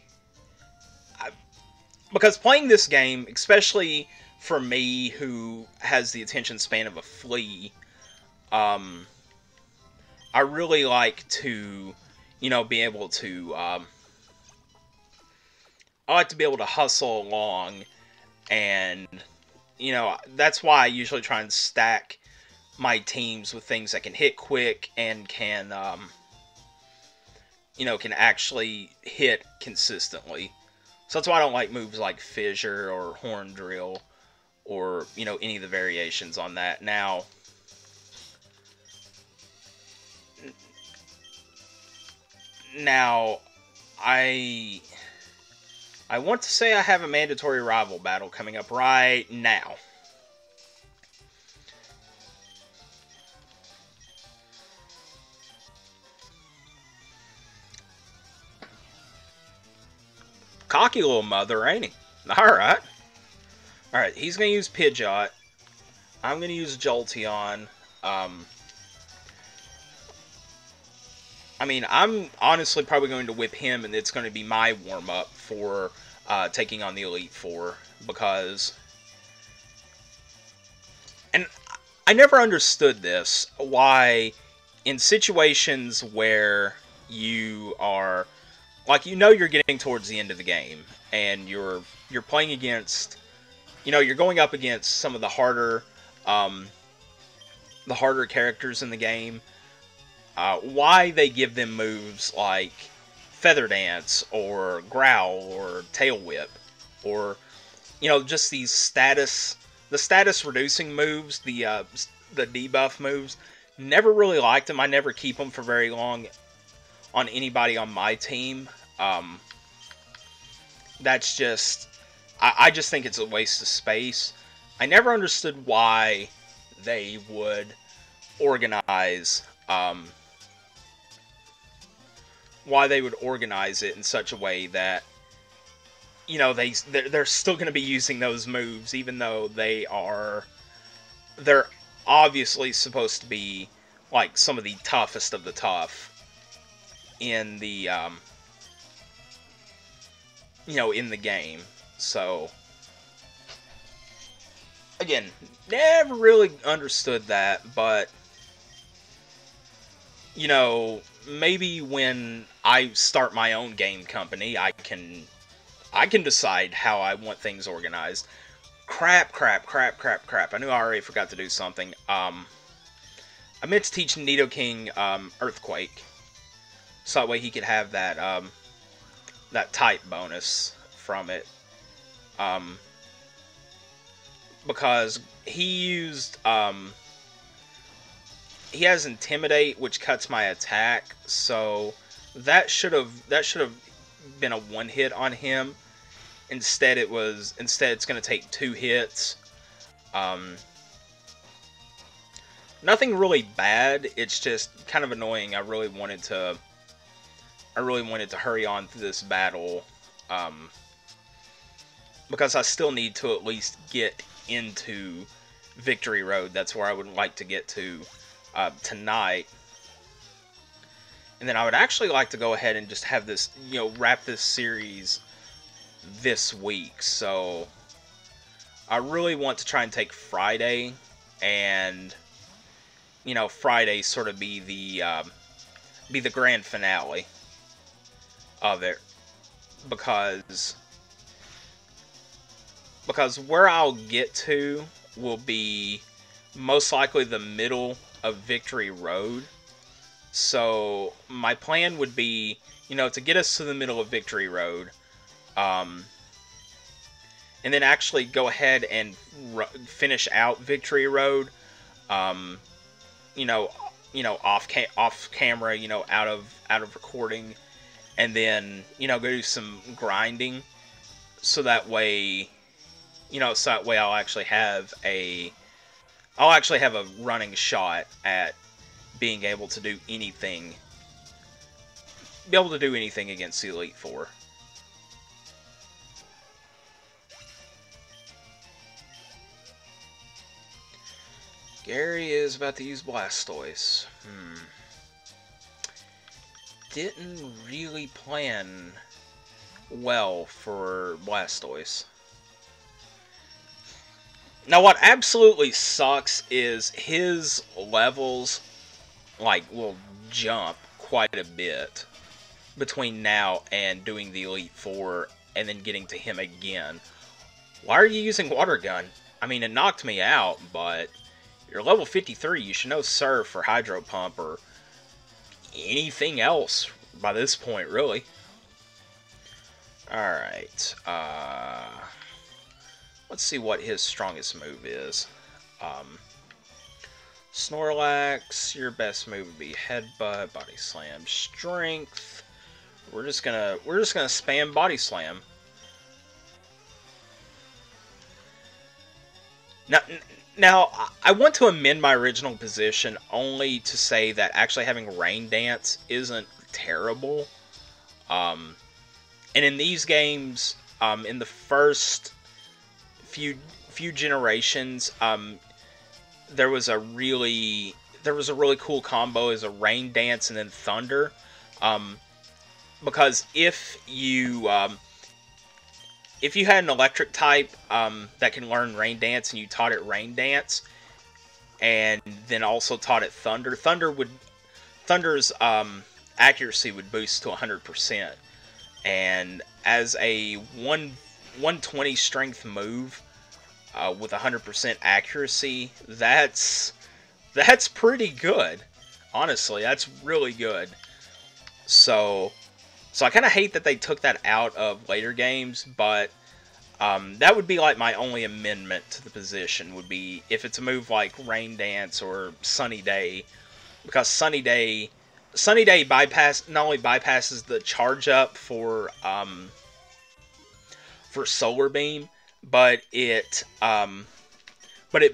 Because playing this game, especially for me, who has the attention span of a flea, I really like to, you know, be able to, I like to be able to hustle along, and, you know, that's why I usually try and stack my teams with things that can hit quick and can, you know, can actually hit consistently. So that's why I don't like moves like Fissure or Horn Drill, or, you know, any of the variations on that. Now, I want to say I have a mandatory rival battle coming up right now. Cocky little mother, ain't he? Alright. Alright, he's going to use Pidgeot. I'm going to use Jolteon. I mean, I'm honestly probably going to whip him, and it's going to be my warm-up for taking on the Elite Four, because... And I never understood this, why in situations where you are... Like, you know you're getting towards the end of the game, and you're playing against... You know, you're going up against some of the harder characters in the game. Why they give them moves like Feather Dance or Growl or Tail Whip, or, you know, just the status reducing moves, the debuff moves. Never really liked them. I never keep them for very long on anybody on my team. That's just, I just think it's a waste of space. I never understood why they would organize it in such a way that, you know, they're still going to be using those moves, even though they're obviously supposed to be like some of the toughest of the tough in the you know, in the game. So again, never really understood that, but, you know, maybe when I start my own game company, I can decide how I want things organized. Crap. I knew I already forgot to do something. I meant to teach Nidoking Earthquake, so that way he could have that that type bonus from it. Because he used he has Intimidate, which cuts my attack, so that should have been a one hit on him. Instead, it's going to take 2 hits. Nothing really bad. It's just kind of annoying. I really wanted to hurry on through this battle, because I still need to at least get into Victory Road. That's where I would like to get to tonight. And then I would actually like to go ahead and just have this, you know, wrap this series this week. So I really want to try and take Friday, and, you know, Friday sort of be the grand finale of it, because where I'll get to will be most likely the middle of Victory Road. So my plan would be, to get us to the middle of Victory Road, and then actually go ahead and finish out Victory Road, um, you know, off camera, out of recording, and then go do some grinding, so that way, I'll actually have a running shot at being able to do anything, against the Elite Four. Gary is about to use Blastoise. Didn't really plan well for Blastoise. Now, what absolutely sucks is his levels, will jump quite a bit between now and doing the Elite Four and then getting to him again. Why are you using Water Gun? I mean, it knocked me out, but you're level 53. You should know Surf or Hydro Pump or anything else by this point, really. Alright. Let's see what his strongest move is. Snorlax, your best move would be Headbutt, Body Slam, Strength. We're just gonna spam Body Slam. Now, I want to amend my original position only to say that actually having Rain Dance isn't terrible. And in these games, in the first few generations, there was a really cool combo as a Rain Dance and then Thunder, because if you had an electric type that can learn Rain Dance and you taught it Rain Dance, and then also taught it Thunder, Thunder's accuracy would boost to 100%, and as a 120 strength move with 100% accuracy, that's pretty good. Honestly, that's really good. So I kind of hate that they took that out of later games, but that would be like my only amendment to the position, would be if it's a move like Rain Dance or Sunny Day, because Sunny Day not only bypasses the charge up for Solar Beam, but it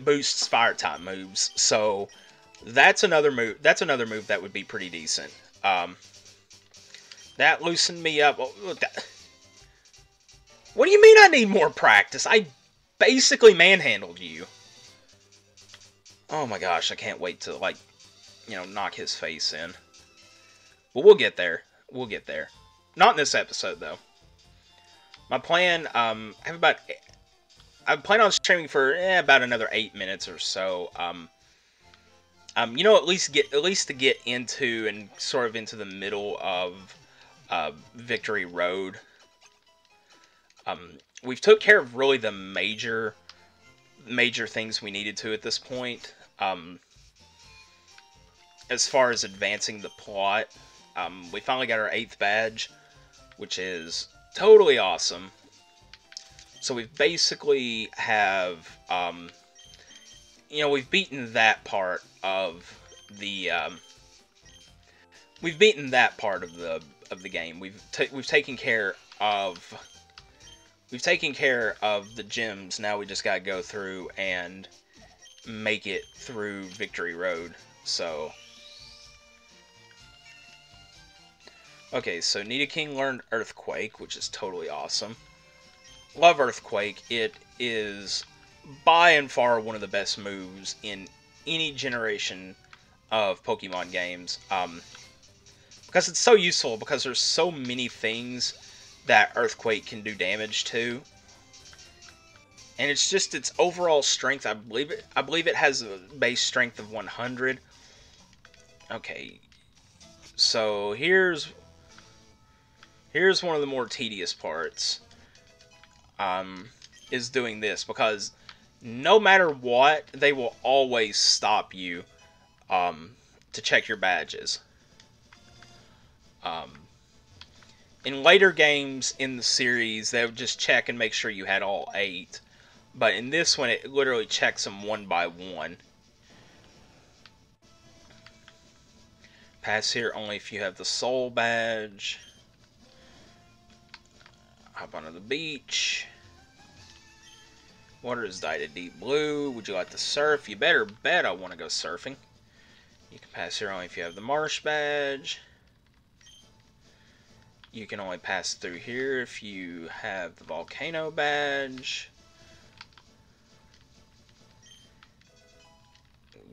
boosts Fire type moves. So that's another move that would be pretty decent. That loosened me up. What do you mean I need more practice? I basically manhandled you. Oh my gosh, I can't wait to, knock his face in. But we'll get there. We'll get there. Not in this episode, though. My plan, I plan on streaming for about another 8 minutes or so. At least to get into and sort of into the middle of Victory Road. We've took care of really the major things we needed to at this point. As far as advancing the plot, we finally got our 8th badge, which is totally awesome. So we've basically have, we've beaten that part of the, game. We've taken care of the gyms. Now we just gotta go through and make it through Victory Road. So, okay, so Nidoking learned Earthquake, which is totally awesome. Love Earthquake. It is by and far one of the best moves in any generation of Pokemon games. Because it's so useful, because there's so many things that Earthquake can do damage to. And it's just its overall strength. I believe it has a base strength of 100. Okay. So here's one of the more tedious parts. Is doing this, because no matter what, they will always stop you to check your badges. Um, in later games in the series, they would just check and make sure you had all 8. But in this one, it literally checks them one by one. Pass here only if you have the soul badge. Hop onto the beach. Water is dyed a deep blue. Would you like to surf? You better bet I want to go surfing. You can pass here only if you have the marsh badge. You can only pass through here if you have the volcano badge.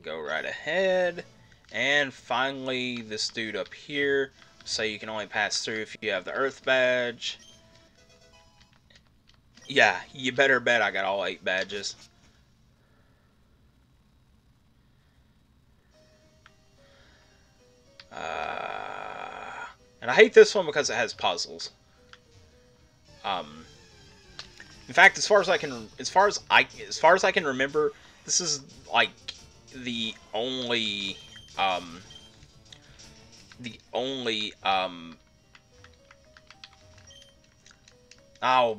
Go right ahead. And finally, this dude up here. So you can only pass through if you have the earth badge. Yeah, you better bet I got all 8 badges. And I hate this one because it has puzzles. In fact, as far as I can remember, this is like the only oh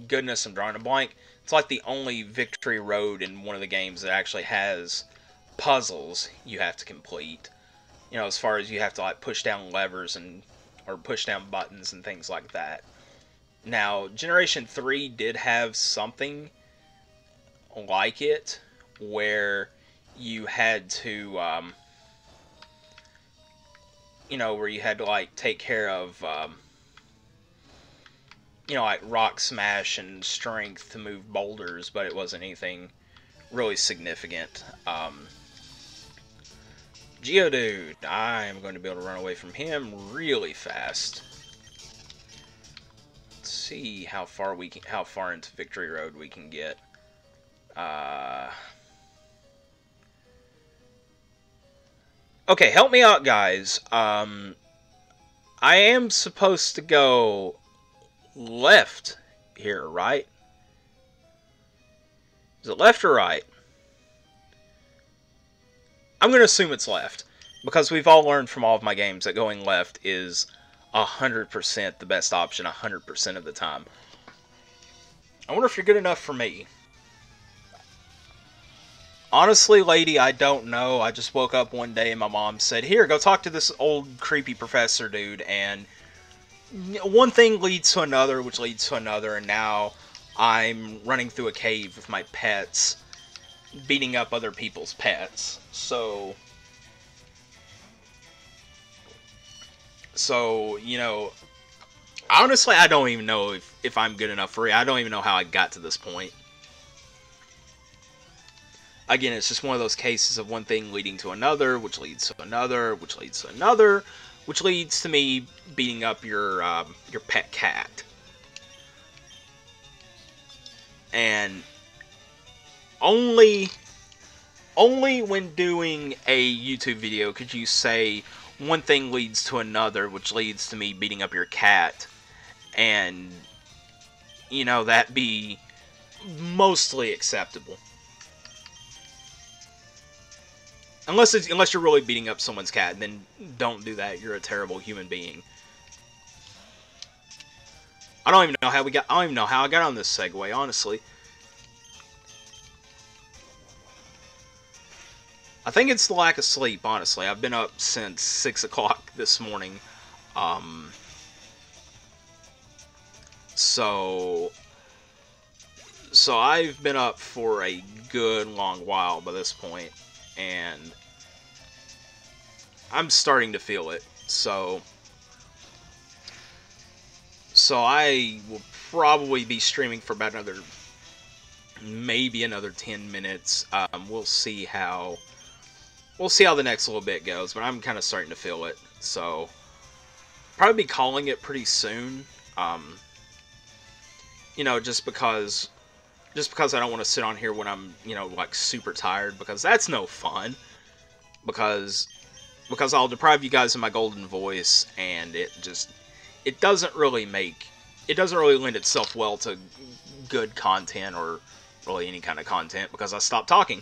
goodness, I'm drawing a blank. It's like the only victory road in one of the games that actually has puzzles you have to complete. You know, as far as you have to like push down levers or push down buttons and things like that. Now, Generation 3 did have something like it, where you had to, where you had to like take care of, like rock smash and strength to move boulders, but it wasn't anything really significant. Geodude, I am going to be able to run away from him really fast. Let's see how far into Victory Road we can get. Okay, help me out, guys. I am supposed to go left here, right? Is it left or right? I'm going to assume it's left, because we've all learned from all of my games that going left is 100% the best option 100% of the time. I wonder if you're good enough for me. Honestly, lady, I don't know. I just woke up one day and my mom said, "Here, go talk to this old creepy professor dude," and one thing leads to another, which leads to another, and now I'm running through a cave with my pets, beating up other people's pets. So, honestly, I don't even know if I'm good enough for it. I don't even know how I got to this point. Again, it's just one of those cases of one thing leading to another, which leads to another, which leads to another, which leads to me beating up your pet cat. And only when doing a YouTube video could you say one thing leads to another, which leads to me beating up your cat, and that be mostly acceptable. Unless you're really beating up someone's cat, then don't do that. You're a terrible human being. I don't even know how I got on this segue, honestly. I think it's the lack of sleep, honestly. I've been up since 6 o'clock this morning. So I've been up for a good long while by this point, and I'm starting to feel it. So I will probably be streaming for about maybe another 10 minutes. We'll see how the next little bit goes, but I'm kind of starting to feel it. So probably be calling it pretty soon. Just because I don't want to sit on here when I'm, like super tired, because that's no fun. Because I'll deprive you guys of my golden voice, and it doesn't really lend itself well to good content or really any kind of content because I stopped talking.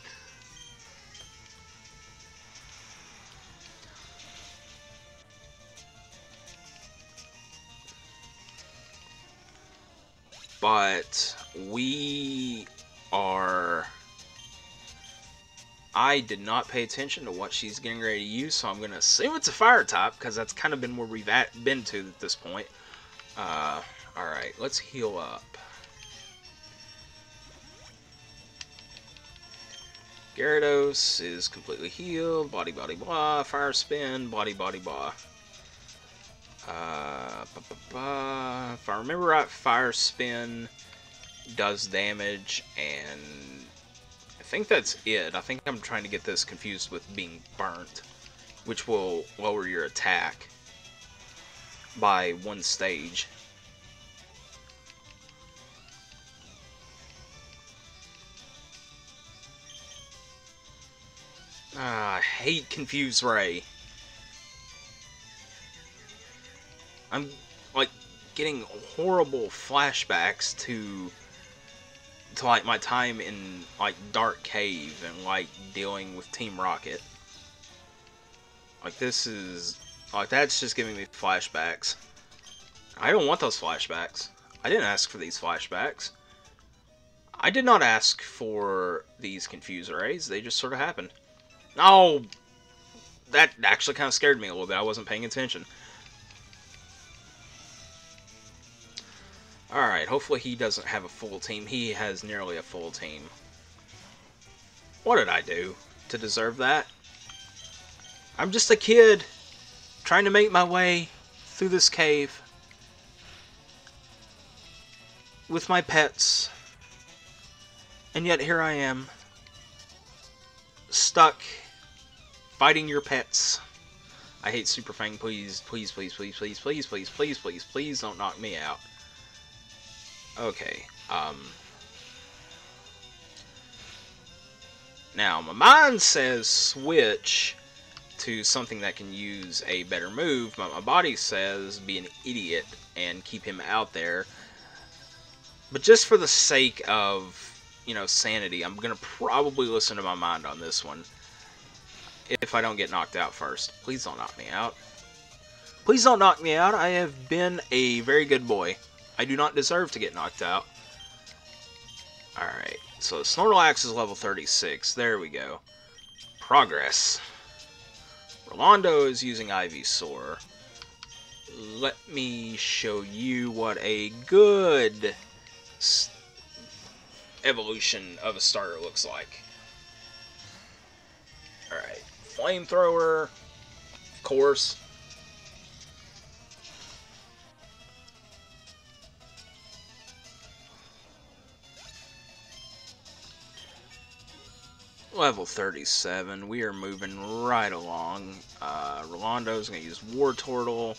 But we are... I did not pay attention to what she's getting ready to use, so I'm going to assume it's a fire type, because that's kind of been where we've been to at this point. Alright, let's heal up. Gyarados is completely healed, body, body, blah, fire spin, body, body, blah. If I remember right, fire spin does damage, and I think that's it. I think I'm trying to get this confused with being burnt, which will lower your attack by 1 stage. I hate Confuse Ray. I'm, like, getting horrible flashbacks to like, my time in, like, Dark Cave and, like, dealing with Team Rocket. Like, this is... like, that's just giving me flashbacks. I don't want those flashbacks. I didn't ask for these flashbacks. I did not ask for these Confuse Rays. They just sort of happened. Oh! That actually kind of scared me a little bit. I wasn't paying attention. Alright, hopefully he doesn't have a full team. He has nearly a full team. What did I do to deserve that? I'm just a kid trying to make my way through this cave with my pets. And yet here I am, stuck fighting your pets. I hate Super Fang. Please, please, please, please, please, please, please, please, please, please don't knock me out. Okay, now my mind says switch to something that can use a better move, but my body says be an idiot and keep him out there. But just for the sake of, you know, sanity, I'm gonna probably listen to my mind on this one. If I don't get knocked out first. Please don't knock me out. Please don't knock me out. I have been a very good boy. I do not deserve to get knocked out. Alright, so Snorlax is level 36. There we go. Progress. Rolando is using Ivysaur. Let me show you what a good evolution of a starter looks like. Alright, Flamethrower, of course. Level 37, we are moving right along. Rolando's going to use Wartortle.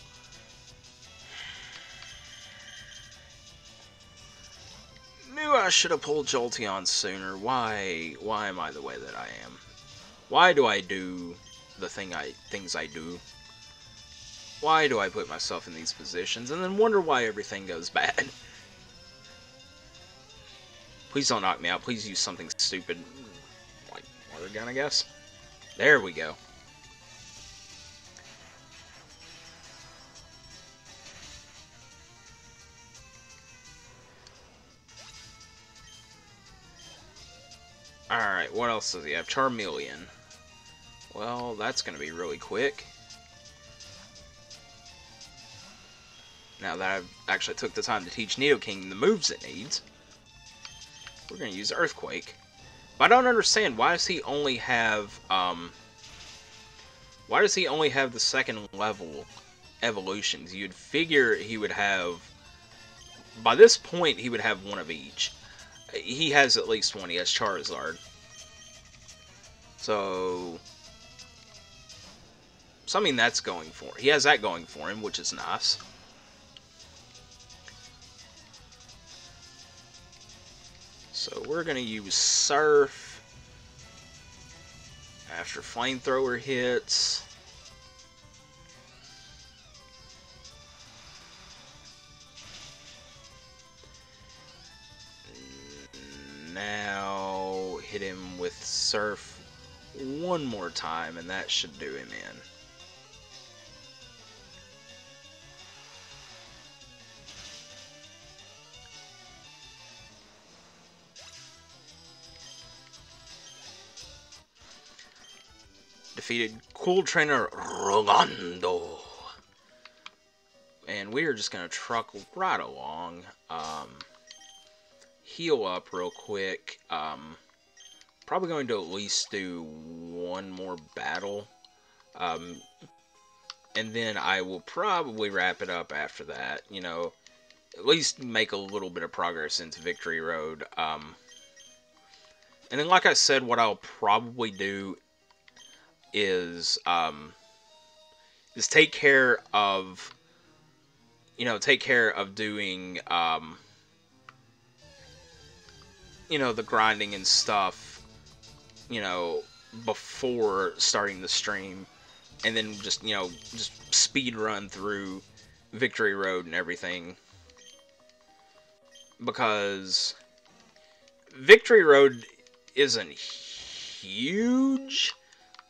Knew I should have pulled Jolteon sooner. Why am I the way that I am? Why do I do the things I do? Why do I put myself in these positions and then wonder why everything goes bad? Please don't knock me out. Please use something stupid. Like water gun, I guess. There we go. Alright, what else does he have? Charmeleon. Well, that's going to be really quick. Now that I've actually took the time to teach Nidoking the moves it needs, we're going to use Earthquake. But I don't understand, why does he only have, why does he only have the second level evolutions? You'd figure he would have, by this point, he would have one of each. He has at least one. He has Charizard. So I mean, that's going for... he has that going for him, which is nice. So we're going to use Surf after Flamethrower hits. Now surf one more time, and that should do him in. Defeated Cool Trainer Rogando. And we are just going to truck right along. Heal up real quick. Probably going to at least do one more battle. And then I will probably wrap it up after that. You know, at least make a little bit of progress into Victory Road. And then, like I said, what I'll probably do is take care of, doing, the grinding and stuff, before starting the stream, and then just speed run through Victory Road and everything, because Victory Road isn't huge,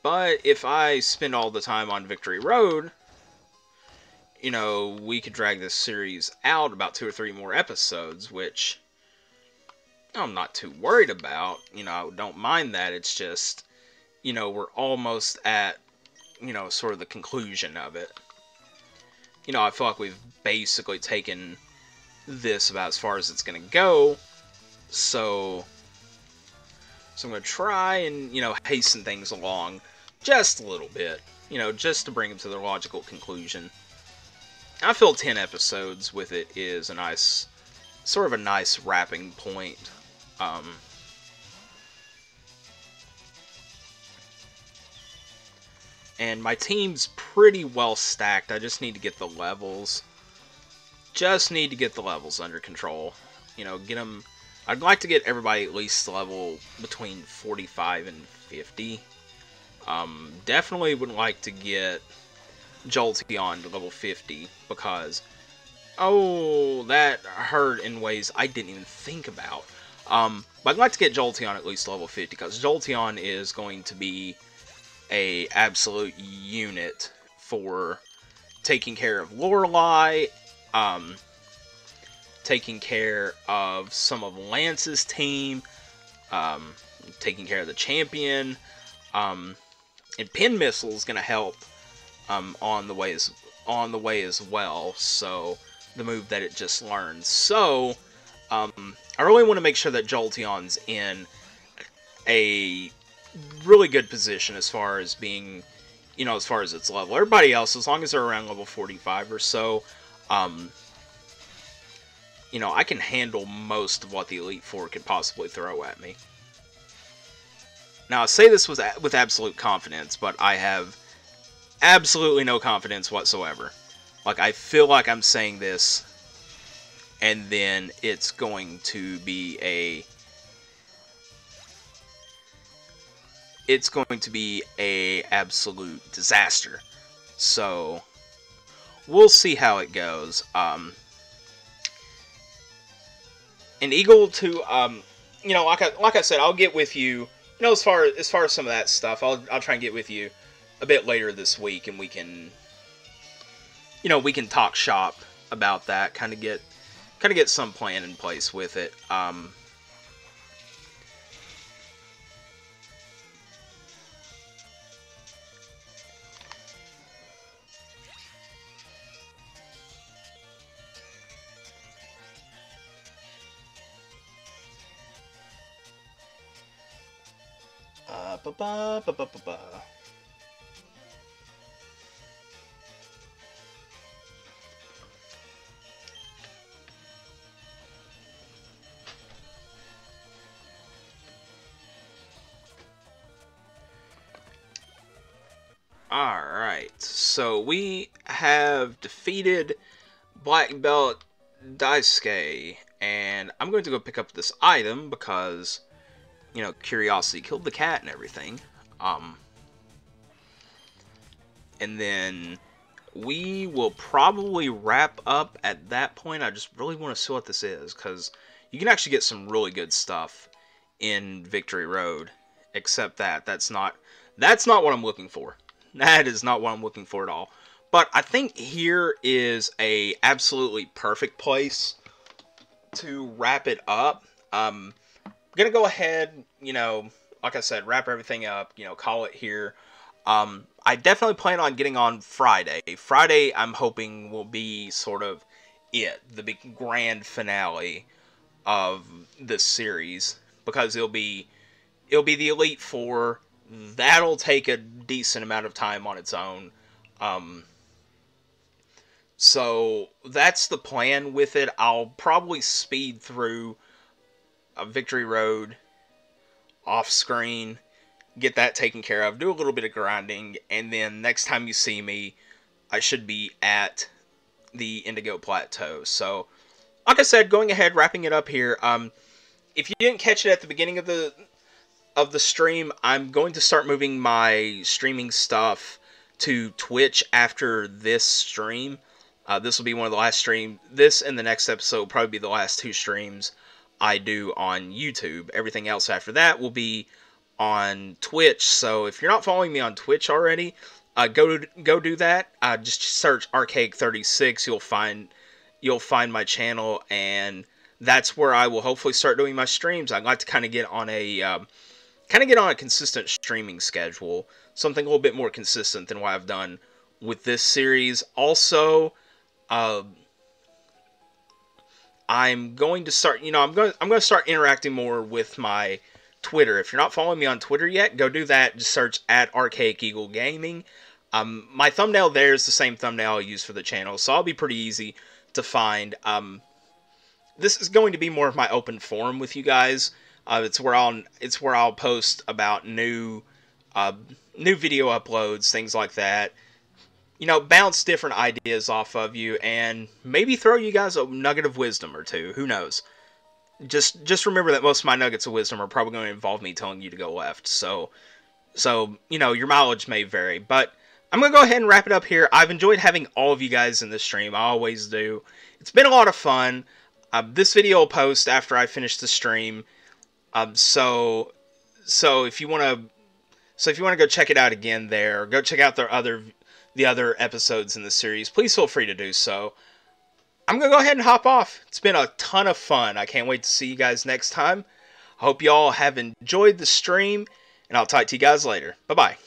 but if I spend all the time on Victory Road, we could drag this series out about 2 or 3 more episodes, which I'm not too worried about. I don't mind that. It's just, we're almost at, sort of the conclusion of it. I feel like we've basically taken this about as far as it's going to go. So I'm going to try and, hasten things along just a little bit. Just to bring them to their logical conclusion. I feel 10 episodes with it is a nice, sort of a nice wrapping point. And my team's pretty well stacked. I just need to get the levels. Under control. Get them. I'd like to get everybody at least level between 45 and 50. Definitely would like to get Jolteon to level 50, because that hurt in ways I didn't even think about. But I'd like to get Jolteon at least level 50, because Jolteon is going to be a absolute unit for taking care of Lorelei, taking care of some of Lance's team, taking care of the champion, and Pin Missile is going to help on the way as well. So the move that it just learned. So I really want to make sure that Jolteon's in a really good position as far as being, as far as its level. Everybody else, as long as they're around level 45 or so, I can handle most of what the Elite Four could possibly throw at me. Now, I say this with absolute confidence, but I have absolutely no confidence whatsoever. Like, I feel like I'm saying this, and then it's going to be a absolute disaster. So we'll see how it goes. And Eagle to like I said, I'll get with you. As far as some of that stuff, I'll try and get with you a bit later this week, and we can talk shop about that, kind of get some plan in place with it. Alright, so we have defeated Black Belt Daisuke, and I'm going to go pick up this item because, curiosity killed the cat and everything. And then we will probably wrap up at that point. I just really want to see what this is, because you can actually get some really good stuff in Victory Road Except that's not what I'm looking for. That is not what I'm looking for at all. But I think here is a absolutely perfect place to wrap it up. I'm gonna go ahead, like I said, wrap everything up, call it here. I definitely plan on getting on Friday. Friday, I'm hoping, will be sort of the big grand finale of this series, because it'll be the Elite Four. That'll take a decent amount of time on its own. So that's the plan with it. I'll probably speed through a Victory Road off screen, get that taken care of, do a little bit of grinding, and then next time you see me, I should be at the Indigo Plateau. So, like I said, going ahead, wrapping it up here. If you didn't catch it at the beginning of the stream, I'm going to start moving my streaming stuff to Twitch after this stream. This will be one of the last streams. This and the next episode will probably be the last 2 streams I do on YouTube. Everything else after that will be on Twitch. So if you're not following me on Twitch already, go do that. Just search Arcade36. You'll find my channel, and that's where I will hopefully start doing my streams. I'd like to kind of get on a consistent streaming schedule, something a little bit more consistent than what I've done with this series. Also, I'm going to start, I'm going to start interacting more with my Twitter. If you're not following me on Twitter yet, go do that. Just search at Archaic Eagle Gaming. My thumbnail there is the same thumbnail I use for the channel, so I'll be pretty easy to find. This is going to be more of my open forum with you guys. It's where I'll post about new video uploads, things like that. Bounce different ideas off of you, and maybe throw you guys a nugget of wisdom or two. Who knows? Just remember that most of my nuggets of wisdom are probably going to involve me telling you to go left. So your mileage may vary. But I'm going to go ahead and wrap it up here. I've enjoyed having all of you guys in the stream. I always do. It's been a lot of fun. This video will post after I finish the stream. So if you want to go check it out again there, or go check out the other episodes in the series, please feel free to do so. I'm going to go ahead and hop off. It's been a ton of fun. I can't wait to see you guys next time. I hope you all have enjoyed the stream, and I'll talk to you guys later. Bye-bye.